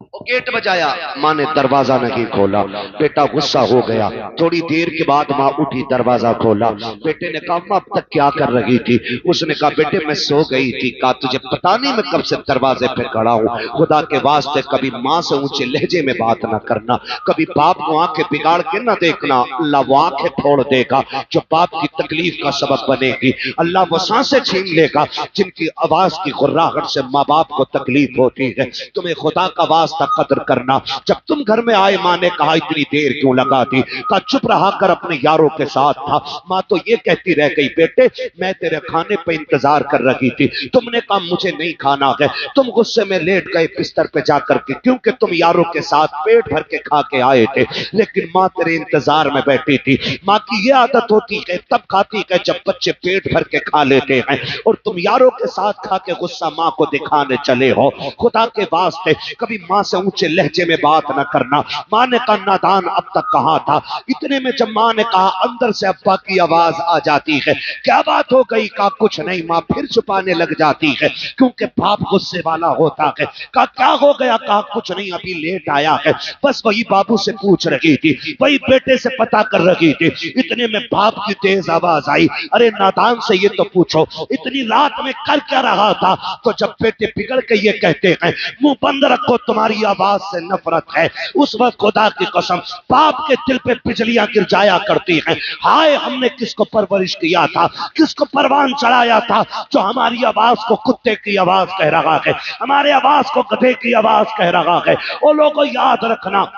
[SPEAKER 3] वो गेट बजाया, मां ने दरवाजा नहीं खोला, बेटा गुस्सा हो गया। थोड़ी देर के बाद मां उठी, दरवाजा खोला, बेटे ने कहा मां अब तक क्या कर रही थी? उसने कहा बेटे मैं सो गई थी। कहा तुझे पता नहीं मैं कब से दरवाजे पे खड़ा हूं? खुदा के वास्ते कभी मां से ऊंचे लहजे में बात ना करना, कभी बाप को आंखें बिगाड़ के ना देखना, अल्लाह वो आंखें फोड़ देगा जो बाप की तकलीफ का सबब बनेगी, अल्लाह वो सांसें छीन लेगा जिनकी आवाज की गुर्राहट से माँ बाप को तकलीफ होती है। तुम्हें खुदा का वास्ता कदर करना। जब तुम घर में आए, माँ ने कहा इतनी देर क्यों लगा दी? कहा चुप रहा कर, अपने यारों के साथ था। माँ तो ये कहती रह गई बेटे मैं तेरे खाने पे इंतजार कर रही थी, तुमने कहा मुझे नहीं खाना है, तुम गुस्से में लेट गए बिस्तर पे जाकर के, क्योंकि तुम यारों के साथ पेट भर के खा के आए थे, लेकिन माँ तेरे इंतजार में बैठी थी। माँ की ये आदत होती है तब खाती है जब बच्चे पेट भर के खा लेते हैं, और तुम यारों के साथ खा के गुस्सा माँ को दिखाने चले हो। खुदा के वास्ते कभी माँ से ऊंचे लहजे में बात न करना। माँ ने कहा नादान अब तक कहाँ था? इतने में जब माँ ने कहा, अंदर से अब्बा की आवाज आ जाती है, क्या बात हो गई? कहा कुछ नहीं। माँ फिर छुपाने लग जाती है क्योंकि बाप गुस्से वाला होता है। कहा क्या हो गया? कहा कुछ नहीं, अभी लेट आया है, बस वही बाबू से पूछ रही थी, वही बेटे से पता कर रही थी। इतने में बाप की तेज आवाज आई, अरे नादान से ये तो पूछो इतनी रात में कर क्या रहा था? तो जब बेटे बिगड़ के ये कहते हैं मुंह बंद रखो तुम्हारी आवाज से नफरत है, उस वक्त खुदा की कसम बाप के दिल पे बिजलियां गिर जाया करती हैं। हाय हमने किसको परवरिश किया था, किसको परवान चढ़ाया था जो हमारी आवाज को कुत्ते की आवाज कह रहा है, हमारे आवाज को गधे की आवाज कह रहा है। ओ लोगों याद रखना,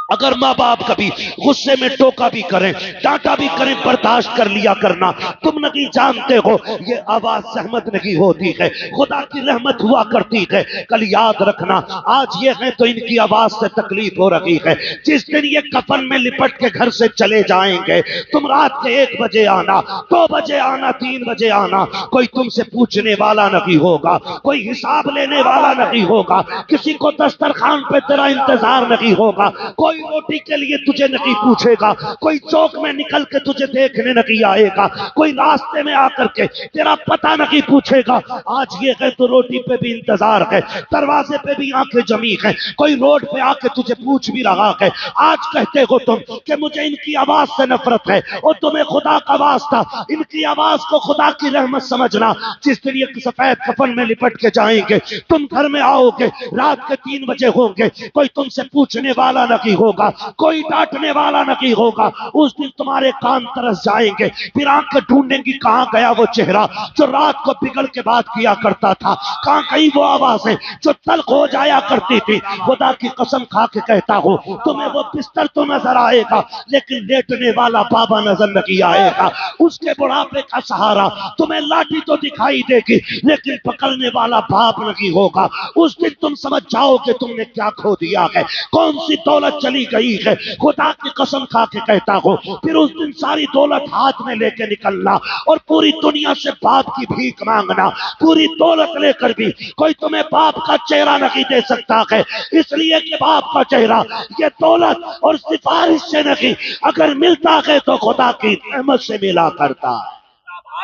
[SPEAKER 3] अगर माँ बाप कभी गुस्से में टोका भी करें, डांटा भी करें, बर्दाश्त कर लिया करना। तुम नहीं जानते हो ये आवाज सहमत नहीं होती है, खुदा की रहमत हुआ करती है। कल याद रखना, आज ये है तो इनकी आवाज से तकलीफ हो रही है। जिस दिन ये कफन में लिपट के घर से चले जाएंगे, तुम रात के 1 बजे आना, 2 बजे आना, 3 बजे आना, कोई तुमसे पूछने वाला नहीं होगा, कोई हिसाब लेने वाला नहीं होगा, किसी को दस्तरखान पे तेरा इंतजार नहीं होगा, कोई रोटी के लिए तुझे नहीं पूछेगा, कोई चौक में निकल के तुझे देखने नहीं आएगा, कोई रास्ते में आकर के तेरा पता नहीं पूछेगा। आज ये है तो रोटी पे भी इंतजार है, दरवाजे पे भी आंखें जमी है, कोई रोड पे आके तुझे पूछ भी रहा है। आज कहते हो तुम कि मुझे इनकी आवाज से नफरत है, और तुम्हें खुदा का वास्ता इनकी आवाज को खुदा की रहमत समझना। जिस दिन ये सफेद कफन में लिपट के जाएंगे, तुम घर में आओगे, रात के 3 बजे होंगे, कोई तुमसे पूछने वाला नहीं हो होगा, कोई डांटने वाला नहीं होगा। उस दिन तुम्हारे कान तरस जाएंगे, फिर आंखें ढूंढेंगी कहां गया वो चेहरा जो रात को बिगड़ के बात किया करता था, कहां गई वो आवाजें जो तल्ख हो जाया करती थी। खुदा की कसम खा के कहता हूं, तुम्हें वो बिस्तर तो नजर आएगा लेकिन लेटने वाला बाबा नजर नहीं आएगा। उसके बुढ़ापे का सहारा तुम्हें लाठी तो दिखाई देगी लेकिन पकड़ने वाला बाप नहीं होगा। उस दिन तुम समझ जाओगे तुमने क्या खो दिया है, कौन सी दौलत चली गई है। खुदा की कसम खा के कहता हूं, फिर उस दिन सारी दौलत हाथ में लेके निकलना और पूरी दुनिया से बाप की भीख मांगना। पूरी दौलत लेकर भी कोई तुम्हें बाप का चेहरा नहीं दे सकता है, इसलिए कि बाप का चेहरा ये दौलत और सिफारिश से नहीं, अगर मिलता है तो खुदा की रहमत से मिला करता है।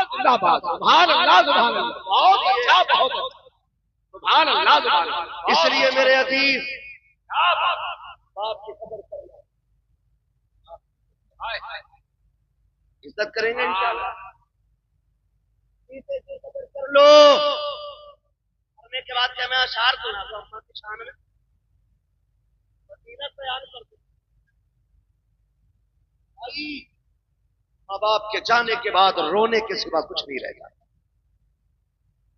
[SPEAKER 2] जिंदाबाद, सुभान अल्लाह, सुभान अल्लाह, बहुत अच्छा, बहुत अच्छा, सुभान अल्लाह, सुभान अल्लाह।
[SPEAKER 3] इसलिए मेरे अजीज
[SPEAKER 2] क्या बात है, बाप की कदर करना, हाय हाय,
[SPEAKER 3] इज्जत करेंगे इंशाअल्लाह। कदर कर लो। मरने के बाद क्या मैं अशार सुना दो अम्मा की शान में, फजीलत बयान कर दूं। माँ बाप के जाने के बाद रोने के सिवा कुछ नहीं रह जाता।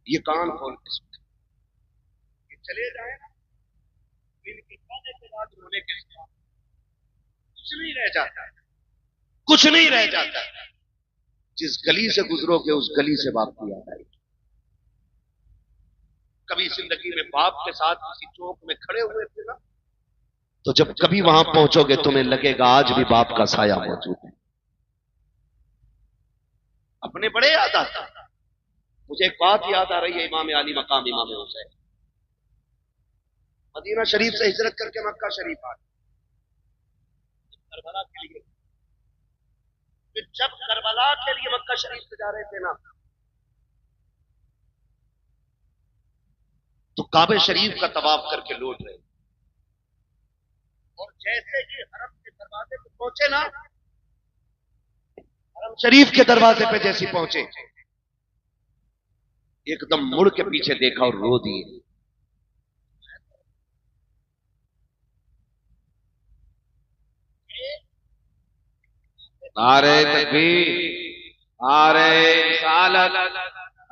[SPEAKER 3] ये कान खोल के सुने, ये चले जाए ना, इनके जाने के बाद रोने के सिवा कुछ नहीं रह जाता, कुछ नहीं रह जाता। जिस गली से गुजरोगे उस गली से बाप की याद आएगी। कभी जिंदगी में बाप के साथ किसी चौक में खड़े हुए थे ना, तो जब कभी वहां पहुंचोगे तुम्हें लगेगा आज भी बाप का साया मौजूद है। अपने बड़े याद आता। मुझे एक बात याद आ रही है, इमाम आली मकाम इमाम हुसैन मदीना शरीफ से हिजरत करके मक्का शरीफ आ गए करबला के लिए। जब करबला के लिए मक्का शरीफ से जा रहे थे ना, तो काबे शरीफ का तवाफ करके लौट रहे, और जैसे ही हरम के दरवाजे पे पहुंचे ना, हरम शरीफ के दरवाजे पे जैसे पहुंचे, एकदम मुड़ के पीछे देखा और रो दिए।
[SPEAKER 2] नारे तकबीर, नारे रिसालत,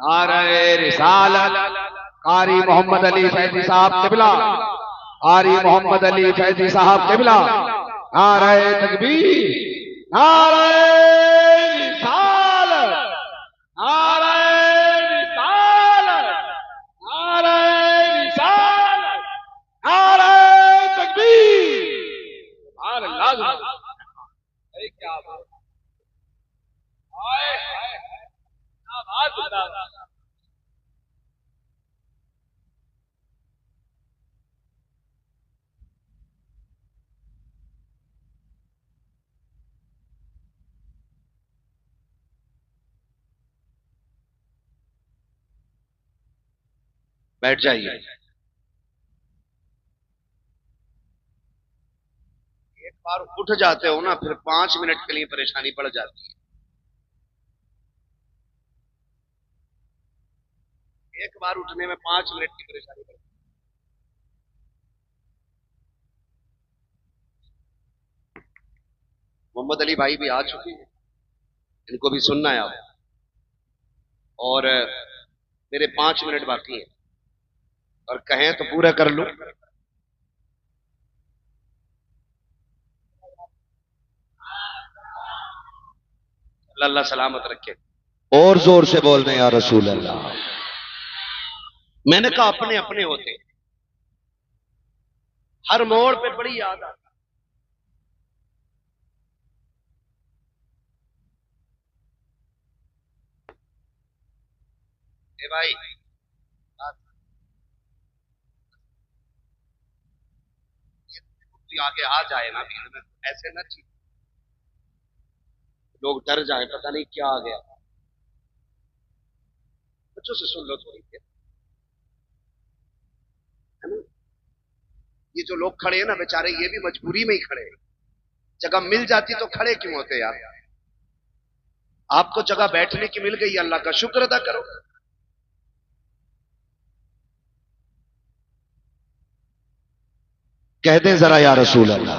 [SPEAKER 2] नारे रिसालत, कारी मोहम्मद अली फैजी साहब किबला, कारी मोहम्मद अली फैजी साहब किबला, नारे तकबीर, नारे रिसालत, नारे रिसालत, नारे रिसालत, नारे तकबीर, सुभान अल्लाह, सुभान अल्लाह। क्या बात, हाय हाय हाय, क्या बात, जिंदाबाद।
[SPEAKER 3] बैठ जाइए। एक बार उठ जाते हो ना, फिर 5 मिनट के लिए परेशानी पड़ जाती है। एक बार उठने में 5 मिनट की परेशानी पड़ती है। मोहम्मद अली भाई भी आ चुके हैं, इनको भी सुनना है आप, और मेरे 5 मिनट बाकी हैं, और कहें तो पूरा कर लूं। अल्लाह सलामत रखे। और जोर से बोल रहे हैं या रसूल अल्लाह। मैंने कहा अपने अपने होते, हर मोड़ पे बड़ी याद आती। ए भाई, ये आगे आ जाए ना भीड़ में, ऐसे ना चीज लोग डर जाए, पता नहीं क्या आ गया। बच्चों से सुन लो थोड़ी देर, है ना। ये जो लोग खड़े हैं ना बेचारे, ये भी मजबूरी में ही खड़े हैं। जगह मिल जाती तो खड़े क्यों होते यार। आपको जगह बैठने की मिल गई, अल्लाह का शुक्र अदा करो। कह दे जरा या रसूल अल्लाह।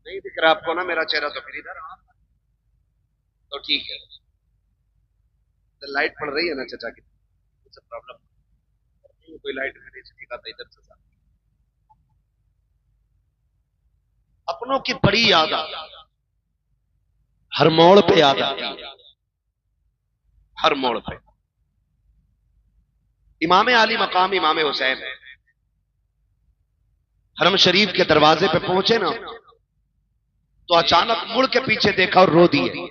[SPEAKER 3] नहीं दिख रहा आपको ना मेरा चेहरा, तो फिर इधर तो ठीक है। तो लाइट पड़ रही है ना चचा की, कुछ प्रॉब्लम कोई लाइट में नहीं दिखा था इधर से। अपनों की बड़ी याद आती, हर मोड़ पे याद आती है, हर मोड़ पे। इमाम आली मकाम इमाम हुसैन हरम शरीफ के दरवाजे पे पहुंचे ना, तो अचानक मुड़ के पीछे देखा और रो दिए।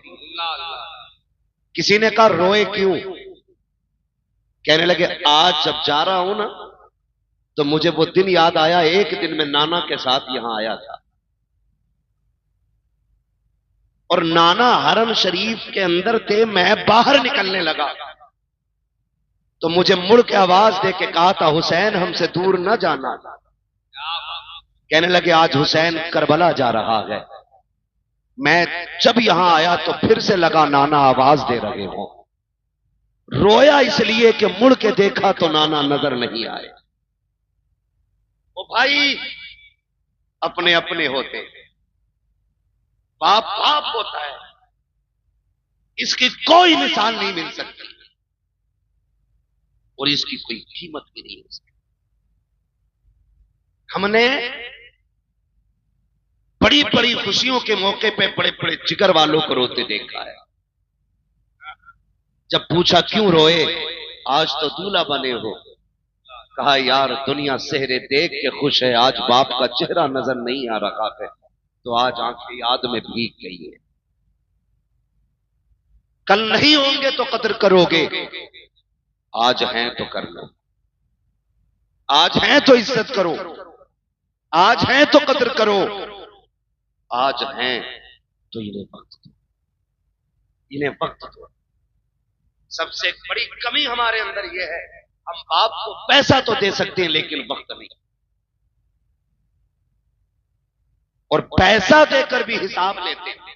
[SPEAKER 3] किसी ने कहा रोए क्यों? कहने लगे आज जब जा रहा हूं ना, तो मुझे वो दिन याद आया, एक दिन मैं नाना के साथ यहां आया था और नाना हरम शरीफ के अंदर थे, मैं बाहर निकलने लगा तो मुझे मुड़ के आवाज दे के कहा था हुसैन हमसे दूर न जाना। कहने लगे आज हुसैन करबला जा रहा है। मैं जब यहां आया तो फिर से लगा नाना आवाज दे रहे हो। रोया इसलिए कि मुड़ के देखा तो नाना नजर नहीं आए। ओ भाई, अपने अपने होते, बाप बाप होता है, इसकी कोई मिसाल नहीं मिल सकती और इसकी कोई कीमत भी नहीं हो सकती। हमने बड़ी बड़ी खुशियों के मौके पे बड़े बड़े जिगर वालों को रोते देखा है। जब पूछा क्यों रोए, आज तो दूल्हा बने हो, कहा यार दुनिया सेहरे देख के खुश है, आज बाप का चेहरा नजर नहीं आ रहा है तो आज आंखें याद में भीग गई है। कल नहीं होंगे तो कदर करोगे, आज हैं तो कर लो, आज हैं तो इज्जत करो, आज हैं तो कदर करो, आज हैं तो इन्हें वक्त दो, इन्हें वक्त दो। सबसे बड़ी कमी हमारे अंदर यह है, हम बाप को पैसा तो दे सकते हैं लेकिन वक्त नहीं, और पैसा देकर भी हिसाब लेते हैं,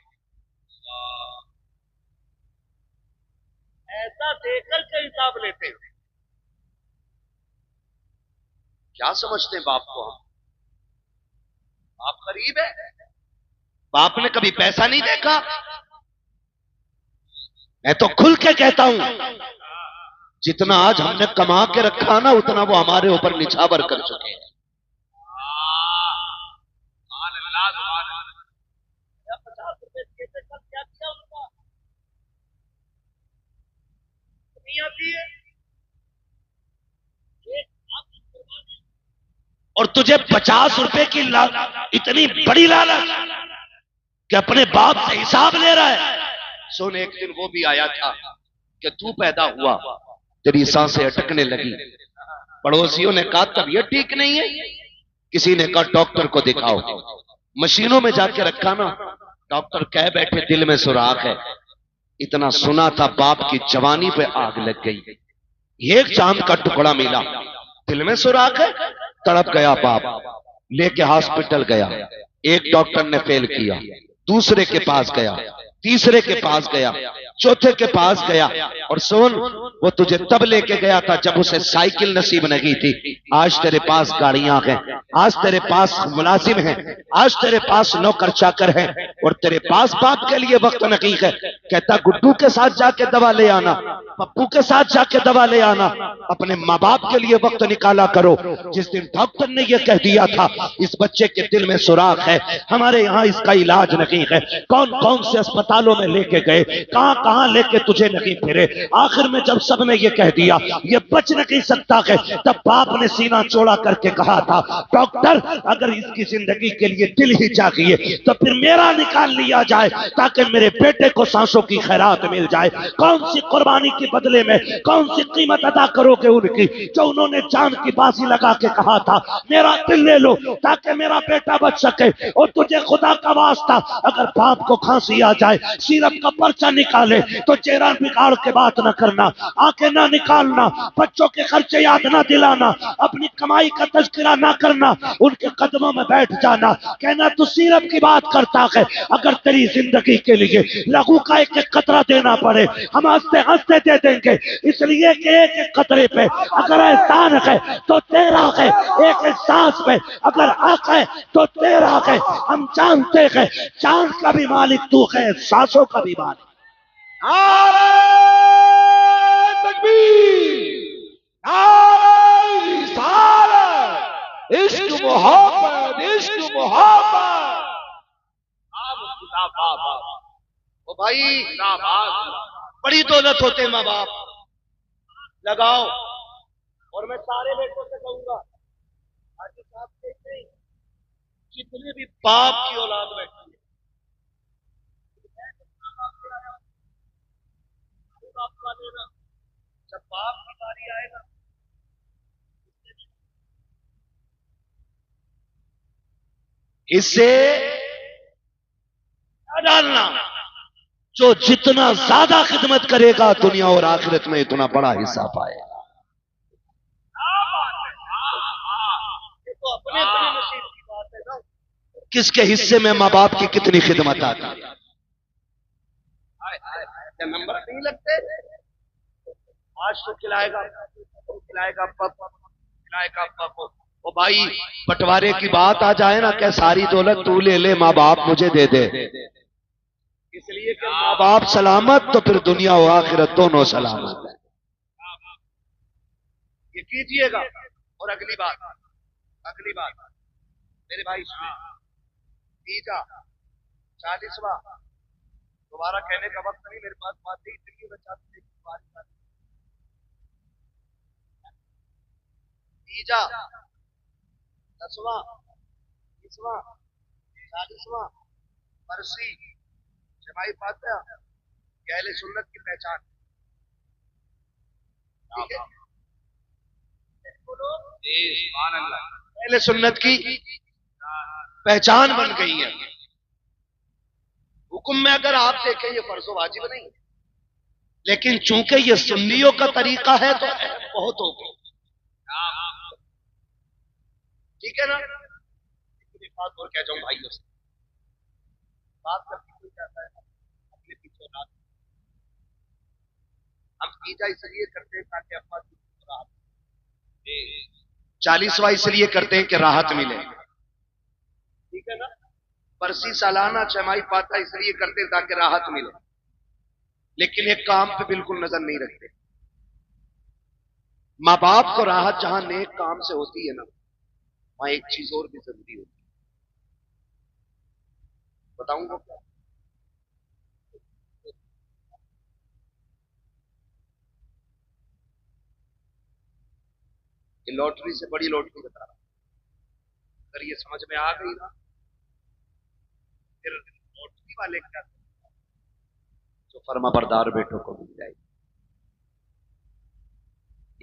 [SPEAKER 3] ऐसा देकर के हिसाब लेते हैं। क्या समझते हैं बाप को हम? बाप गरीब है, बाप ने कभी पैसा नहीं देखा। मैं तो खुल के कहता हूं, जितना आज हमने कमा के रखा ना उतना वो हमारे ऊपर निछावर कर चुके हैं। और तुझे 50 रुपए की इतनी बड़ी लालच कि अपने बाप से हिसाब ले रहा है। सुन, एक दिन वो भी आया था कि तू पैदा हुआ, तेरी सांसें अटकने लगी, पड़ोसियों ने कहा तबीयत ठीक नहीं है, किसी ने कहा डॉक्टर को दिखाओ, मशीनों में जाके रखा ना, डॉक्टर कह बैठे दिल में सुराख है। इतना सुना था, बाप की जवानी पे आग लग गई। एक चांद का टुकड़ा मिला, दिल में सुराख है, तड़प गया बाप, लेके हॉस्पिटल गया। एक डॉक्टर ने फेल किया, दूसरे के पास गया, तीसरे के पास गया, चौथे के पास गया। और सुन, वो तुझे तब लेके गया था जब उसे साइकिल नसीब नहीं थी। आज तेरे पास गाड़ियां हैं, आज तेरे पास मुलाजिम हैं, आज तेरे पास नौकर चाकर हैं, और तेरे पास बाप के लिए वक्त नहीं है। कहता गुड्डू के साथ जाके दवा ले आना, पप्पू के साथ जाके दवा ले आना, अपने माँ बाप के लिए वक्त निकाला करो। जिस दिन डॉक्टर ने यह कह दिया था इस बच्चे के दिल में सुराख है, हमारे यहाँ इसका इलाज नहीं है, कौन कौन से अस्पतालों में लेके गए, कहां कहां लेके तुझे नहीं फिरे, आखिर में जब सबने ये कह दिया ये बच नहीं सकता है, तब बाप ने सीना चौड़ा करके कहा था डॉक्टर अगर इसकी जिंदगी के लिए दिल ही चाहिए तो फिर मेरा निकाल लिया जाए ताकि मेरे बेटे को सांसों की खैरात मिल जाए। कौन सी कुर्बानी के बदले में कौन सी कीमत अदा करोगे उनकी, जो उन्होंने जान की बाजी लगा के कहा था मेरा दिल ले लो ताकि मेरा बेटा बच सके। और तुझे खुदा का वास्ता अगर बाप को खांसी आ जाए, सीरप का पर्चा निकाले तो चेहरा बिगाड़ के बात ना करना, आंखें ना निकालना, बच्चों के खर्चे याद ना दिलाना, अपनी कमाई का तज़किरा ना करना, उनके कदमों में बैठ जाना, कहना तू सीरप की बात करता है। अगर तेरी जिंदगी के लिए लहू का एक एक कतरा देना पड़े, हम हंसते हंसते दे देंगे, इसलिए कि एक एक कतरे पे अगर एहसान है तो तेरा है, एक एक सांस पे अगर हक है तो तेरा है। हम जानते हैं चांद का भी मालिक तू है, सांसों का भी मालिक।
[SPEAKER 2] नारे तकबीर, नारे रिसालत, इश्क मोहब्बत, इश्क मोहब्बत।
[SPEAKER 3] ओ भाई, बड़ी दौलत होते माँ बाप, लगाओ। और मैं सारे बेटों से कहूंगा, हाजी साहब देखते ही जितने भी बाप की औलाद बैठी है, जब बाप की बारी आएगा इससे डालना, जो जितना ज्यादा खिदमत करेगा दुनिया और आखिरत में इतना बड़ा हिस्सा पाएगा। तो अपने अपने नसीब की बात है ना, किसके हिस्से में माँ बाप की कितनी खिदमत आती है। नंबर नहीं लगते, आज तो खिलाएगा अब्बा को। ओ भाई, बंटवारे की बात आ जाए ना, क्या सारी दौलत तू ले ले, माँ बाप मुझे दे दे, इसलिए कि माँ बाप सलामत तो फिर दुनिया और आखिरत दोनों सलामत है। ये कीजिएगा। और अगली बात मेरे भाई सुने, तीजा 40वां, दोबारा कहने का वक्त नहीं मेरे पास, बात नहीं इतनी बचा तीजा 10वां 20वां 40वां बरसी जमाई फातिहा, अहले सुन्नत की पहचान। ठीक है, अहले सुन्नत की पहचान बन गई है। हुक्म में अगर आप देखें ये फर्जो वाजिब नहीं, लेकिन चूंकि ये सुन्नियों का तरीका है तो बहुत हो गई। ठीक है ना, एक बात और कह जाऊं भाइयों से, बात करके कोई कहता है अपने पीछे रात, हम तीजा इसलिए करते हैं ताकि अब्बा की राहत, 40वां इसलिए करते हैं कि राहत मिले। ठीक है ना, बरसी सालाना छमाही फातिहा इसलिए करते हैं ताकि राहत मिले, लेकिन एक काम पे बिल्कुल नजर नहीं रखते। माँ बाप को राहत जहां नेक काम से होती है ना, वहां एक चीज और भी जरूरी होती है, बताऊंगा क्या? ये लॉटरी से बड़ी लॉटरी बता रहा, अगर ये समझ में आ गई ना, फिर लॉटरी वाले क्या जो फर्माबरदार बेटों को मिल जाएगी।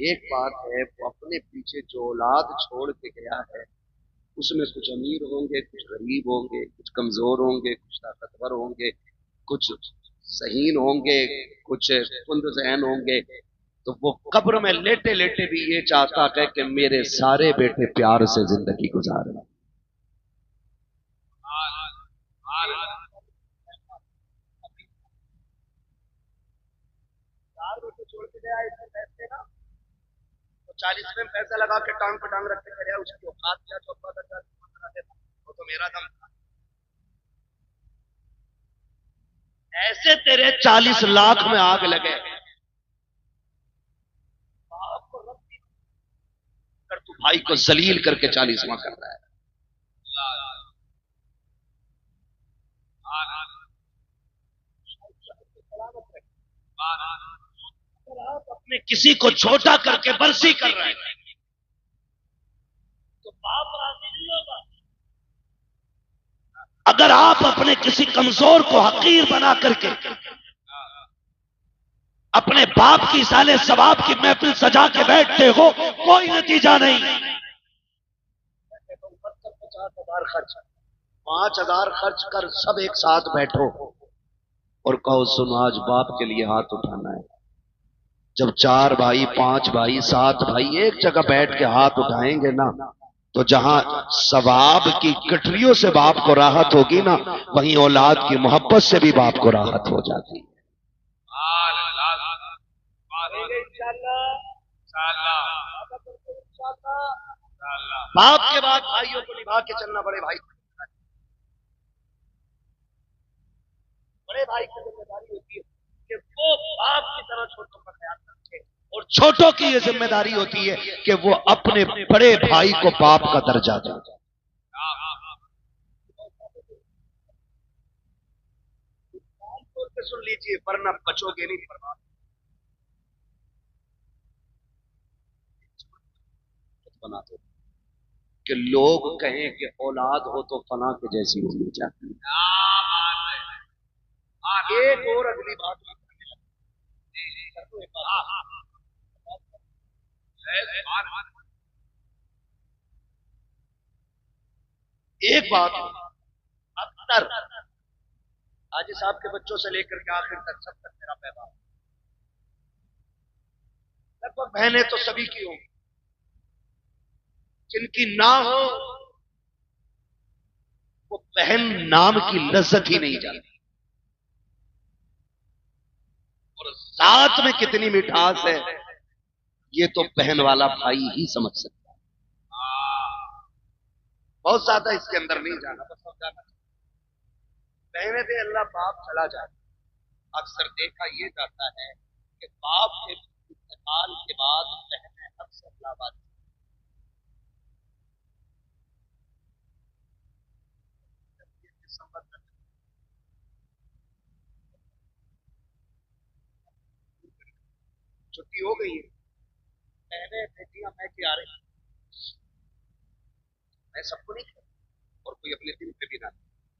[SPEAKER 3] एक बात है, वो अपने पीछे जो औलाद छोड़ के गया है उसमें कुछ अमीर होंगे, कुछ गरीब होंगे, कुछ कमजोर होंगे, कुछ ताकतवर होंगे, कुछ सहीन होंगे, कुछ कुंदजहन होंगे। तो वो कब्र में लेटे लेटे भी ये चाहता है कि मेरे सारे बेटे प्यार से जिंदगी गुजारें। छोड़ के गया इसमें पैसे ना, तो 40 में पैसा लगा के टांग पे टांग रख के गया, उसकी औकात क्या जो वो तो मेरा दम था। ऐसे तेरे 40 लाख में आग लगे, कर तू भाई को जलील करके 40वां कर रहा है। आप अपने किसी को छोटा करके बरसी कर रहे हैं तो बाप राजी नहीं होगा। अगर आप अपने किसी कमजोर को हकीर बना करके अपने बाप की साले सवाब की महफिल सजा के बैठते हो, कोई नतीजा नहीं। 50,000 खर्च, 5,000 खर्च कर सब एक साथ बैठो और कहो सुनो आज बाप के लिए हाथ उठाना है। जब 4 भाई 5 भाई 7 भाई एक जगह बैठ के हाथ उठाएंगे ना, तो जहां सवाब की कटरियों से बाप को राहत होगी ना, वहीं औलाद की मोहब्बत से भी बाप को राहत हो जाती है। बाप के बाद भाइयों को निभा के चलना, बड़े भाई की जिम्मेदारी होती है कि वो बाप की तरह छोटों का ख्याल रखे, और छोटों की ये जिम्मेदारी होती है कि वो अपने बड़े भाई को बाप का दर्जा दें। सुन लीजिए वरना बचोगे नहीं। बना दो कि लोग कहें कि औलाद हो तो फना के जैसी होनी चाहिए। एक और अगली बात, एक बात अक्सर हाजी साहब के बच्चों से लेकर के आखिर तक सब तक मेरा पैगाम, लगभग बहनें तो सभी की होंगी, जिनकी ना हो वो बहन नाम की लज्जत ही नहीं जानती, और साथ में कितनी मिठास है ये तो बहन वाला भाई ही समझ सकता है। बहुत ज्यादा इसके अंदर नहीं जाना, बस समझाना। बहने दे अल्लाह बाप चला जाए, अक्सर देखा ये जाता है कि बाप के इंतकाल के बाद बहनें अक्सर लावारिस, छुट्टी हो गई है, बहनें बेटियां मैं क्या रही, मैं सबको नहीं कहता, और कोई अपने दिल पे भी ना,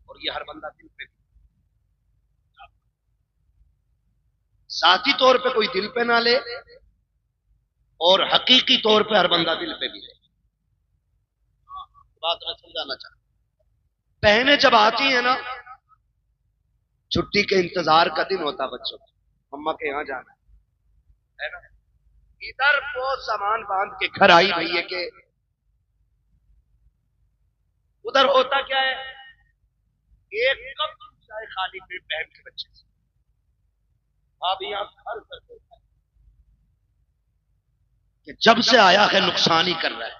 [SPEAKER 3] और ये हर बंदा दिल पे भी, जाती तौर पे कोई दिल पे ना ले, और हकीकी तौर पे हर बंदा दिल पे भी ले। बात मैं समझाना चाहता, बहनें जब आती है ना, छुट्टी के इंतजार का दिन होता बच्चों को, मम्मा के यहां जाना है ना, इधर वो सामान बांध के घर आई भैया के, उधर होता क्या है, एक कप चाय खाली पेट बहन के बच्चे से, भाभी आप हर करते कि जब से आया है नुकसान ही कर रहा है,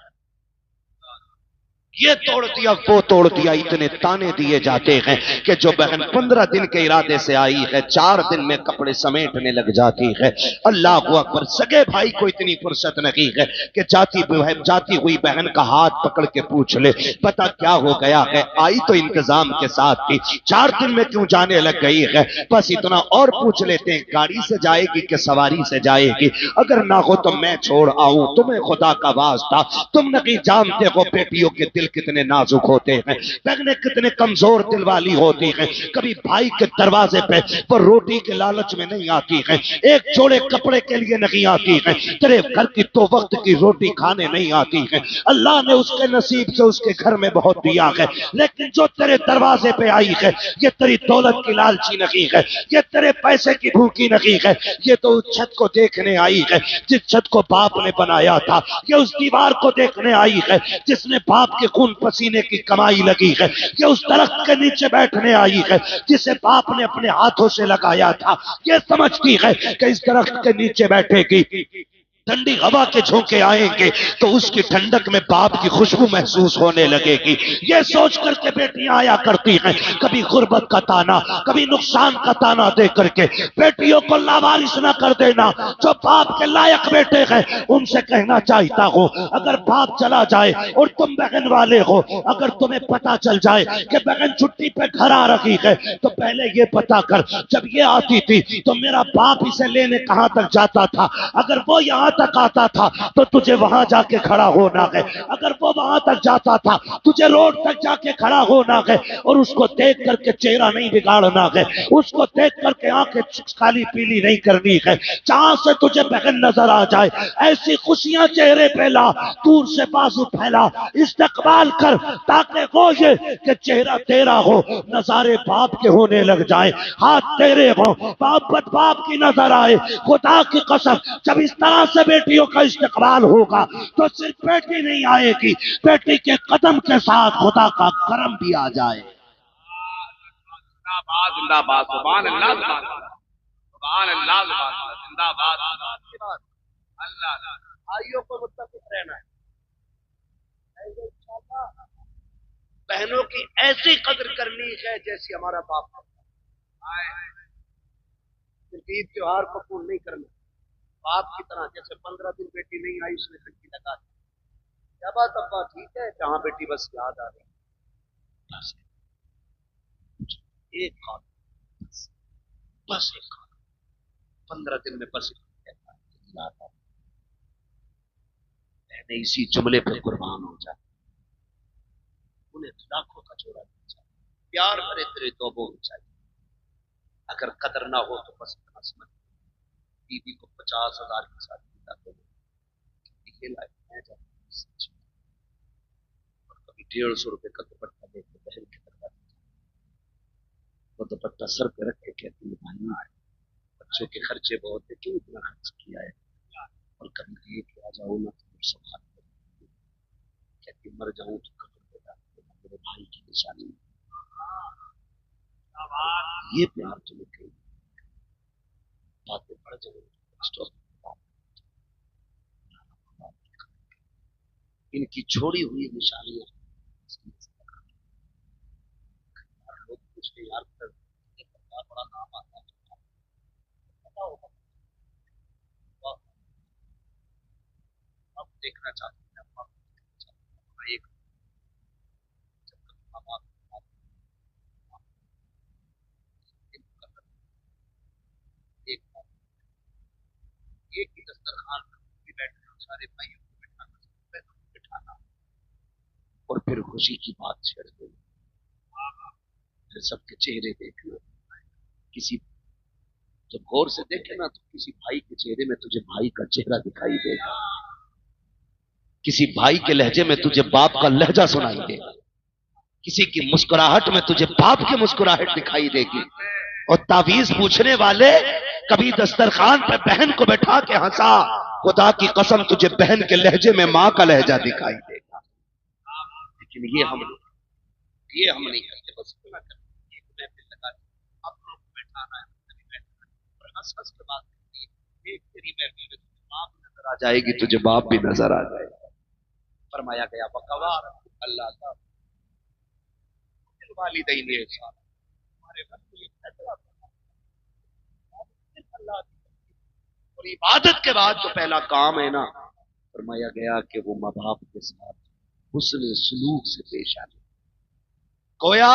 [SPEAKER 3] ये तोड़ दिया वो तोड़ दिया, इतने ताने दिए जाते हैं कि जो बहन 15 दिन के इरादे से आई है 4 दिन में कपड़े समेटने लग जाती है। अल्लाह अकबर, सगे भाई को इतनी फुर्सत नहीं है कि जाती हुई बहन का हाथ पकड़ के पूछ ले पता क्या हो गया है, आई तो इंतजाम के साथ थी, 4 दिन में क्यों जाने लग गई है, बस इतना और पूछ लेते हैं गाड़ी से जाएगी कि सवारी से जाएगी, अगर ना हो तो मैं छोड़ आऊं, तुम्हें खुदा का वास्ता, तुम नहीं जानते हो बेटियों के दिल कितने नाजुक होते हैं, बहनें कितने कमजोर दिल वाली होती हैं, कभी भाई के दरवाजे पे वो रोटी के लालच में नहीं आती है, एक जोड़े कपड़े के लिए नहीं आती है, तेरे घर की 2 वक्त की रोटी खाने नहीं आती है, अल्लाह ने उसके नसीब से उसके घर में बहुत दिया है, लेकिन जो तेरे दरवाजे पे आई है ये तेरी दौलत की लालची नहीं है, ये तेरे पैसे की भूखी नहीं है, ये तो उस छत को देखने आई है जिस छत को बाप ने बनाया था, ये उस दीवार को देखने आई है जिसने बाप के खून पसीने की कमाई लगी है, ये उस दरख्त के नीचे बैठने आई है जिसे बाप ने अपने हाथों से लगाया था, ये समझती है कि इस दरख्त के नीचे बैठेगी, ठंडी हवा के झोंके आएंगे तो उसकी ठंडक में बाप की खुशबू महसूस होने लगेगी, ये सोच करके बेटियां आया करती हैं, कभी गुर्बत का ताना, कभी नुकसान का ताना दे करके, बेटियों को लावारिस ना कर देना, जो बाप के लायक बेटे हैं उनसे कहना चाहता हूं, अगर बाप चला जाए और तुम बहन वाले हो, अगर तुम्हें पता चल जाए कि बहन छुट्टी पे घर आ रही है तो पहले ये पता कर, जब ये आती थी तो मेरा बाप इसे लेने कहां तक जाता था, अगर वो यहाँ तक आता था तो तुझे वहां जाके खड़ा होना है, अगर वो वहां तक जाता था तुझे रोड तक जाके खड़ा होना है, और उसको देख करके चेहरा नहीं बिगाड़ना है, उसको देख करके आंखें काली पीली नहीं करनी है, जहां से तुझे बहन नजर आ जाए ऐसी खुशियां चेहरे पे ला, दूर से बाजू फैला, इस्तकबाल कर, ताकि वो ये कि चेहरा तेरा हो, नजारे बाप के होने लग जाए, हाथ तेरे हो, बाप की नजर आए, खुदा की कसम जब इस तरह से बेटियों का इस्तेकबाल होगा तो सिर्फ बेटी नहीं आएगी, बेटी के कदम के साथ खुदा का करम भी आ जाए।
[SPEAKER 2] जिंदाबाद जिंदाबाद, सुभान अल्लाह, सुभान अल्लाह, जिंदाबाद अल्लाह।
[SPEAKER 3] भाइयों को मुत्तक़िन रहना है, बहनों की ऐसी कदर करनी है जैसी हमारा बाप करता है। ईद त्योहार को पूर्ण नहीं करना बाप की तरह, जैसे 15 दिन बेटी नहीं आई उसने घंटी लगा दी, क्या बात अब्बा ठीक है, जहां बेटी बस याद आ रही, बस एक खान, बस एक खान, 15 दिन में बस याद आ, मैंने इसी जुमले पर कुर्बान हो जाए, उन्हें लाखों का जोड़ा चाहिए, प्यार करे तेरे तो वो चाहिए, अगर कदर ना हो तो बस इतना समझ, बीवी को 50,000 के साथ और कभी 150 रुपए का दुपट्टा लेके बहन के दरवाजे, वो दुपट्टा सर पे रख के कहती है भाई बच्चों के खर्चे बहुत है, क्यों इतना खर्च किया है, और कभी लेके आ जाओ ना तो संभाल, कहती मर जाऊं तो कब्र पे मेरे भाई की निशानी, ये प्यार तुम्हें कही बातें पड़ जाए, इनकी छोड़ी हुई निशानियां लोग पूछते यार बड़ा नाम आता है, अब देखना चाहते हैं एक एक ही दस्तरखान पर बैठना, सारे भाइयों को बिठाना और फिर खुशी की बात छेड़ देना, फिर सबके चेहरे देखना, किसी तो गौर से देखे ना तो किसी भाई के चेहरे में तुझे भाई का चेहरा दिखाई देगा, किसी भाई के लहजे में तुझे बाप का लहजा सुनाई देगा, किसी की मुस्कुराहट में तुझे बाप की मुस्कुराहट दिखाई देगी, और तावीज पूछने वाले कभी दस्तरखान पे बहन को बैठा के हंसा, खुदा की कसम तुझे बहन के लहजे में मां का लहजा दिखाई देगा। लेकिन ये हम नहीं करते, बस इतना करते एक महफिल लगा दी, आप लोग बैठाना है, और हंस हंस के बात करती है, एक तेरी महफिल में तुझे बाप नजर आ जाएगी, तुझे बाप भी नजर आ जाएगा। फरमाया गया बकवार अल्लाह का वालिदैन ने हमारे मन में फैसला, और इबादत के बाद जो पहला काम है ना, फरमाया गया कि वो माँ बाप के साथ हुस्न सलूक से पेश आए। गोया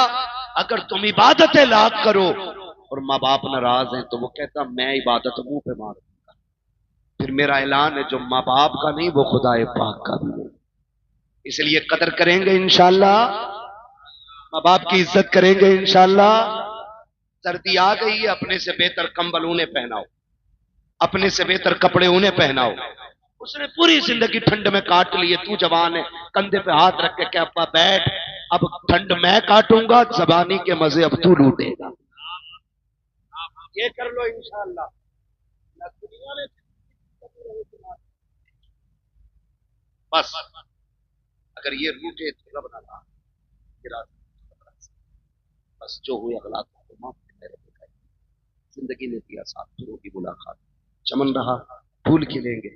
[SPEAKER 3] अगर तुम इबादतें लाख करो और माँ बाप नाराज हैं तो वो कहता मैं इबादत मुंह पे मार दूंगा, फिर मेरा ऐलान है जो माँ बाप का नहीं वो खुदा पाक का भी नहीं, इसलिए कदर करेंगे इंशाअल्लाह, माँ बाप की इज्जत करेंगे इंशाअल्लाह। सर्दी आ गई है, अपने से बेहतर कंबल उन्हें पहनाओ, अपने से बेहतर कपड़े उन्हें पहनाओ, उसने पूरी जिंदगी ठंड में काट ली है, तू जवान है, कंधे पे हाथ रख के क्या अब्बा बैठ, अब ठंड मैं काटूंगा, जबानी के मजे अब तू लूटेगा, ये कर लो इंशाअल्लाह। बस अगर ये रूठे तो रब ना ला, बस जो हुए अगलात को माफ मेरे दिखाई, जिंदगी ने दिया साथ फिरों की मुलाकात, चमन रहा फूल खिलेंगे,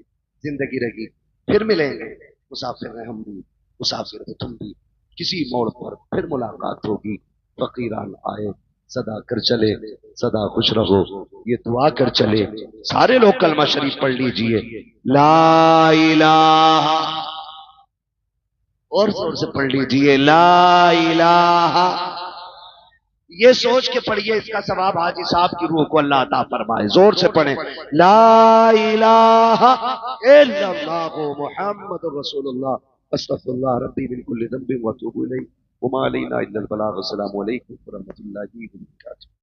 [SPEAKER 3] जिंदगी रही फिर मिलेंगे, मुसाफिर हैं हम भी मुसाफिर हो तुम भी, किसी मोड़ पर फिर मुलाकात होगी, फकीरान आए सदा कर चले, सदा खुश रहो ये दुआ कर चले। सारे लोग कलमा शरीफ पढ़ लीजिए, ला इलाहा, और जोर से पढ़ लीजिए ला इलाहा, ये सोच के पढ़िए इसका सवाब हाजी साहब की रूह को अल्लाह अता फरमाए, जोर से पढ़े ला इलाहा इल्लल्लाहु मुहम्मदुर रसूलुल्लाह अस्तगफिरुल्लाह रब्बी मिन कुल्लि ज़ंबिन व अतूबु इलैहि व मा अलैना इल्लल बलाग। अस्सलामु अलैकुम व रहमतुल्लाहि व बरकातुहू।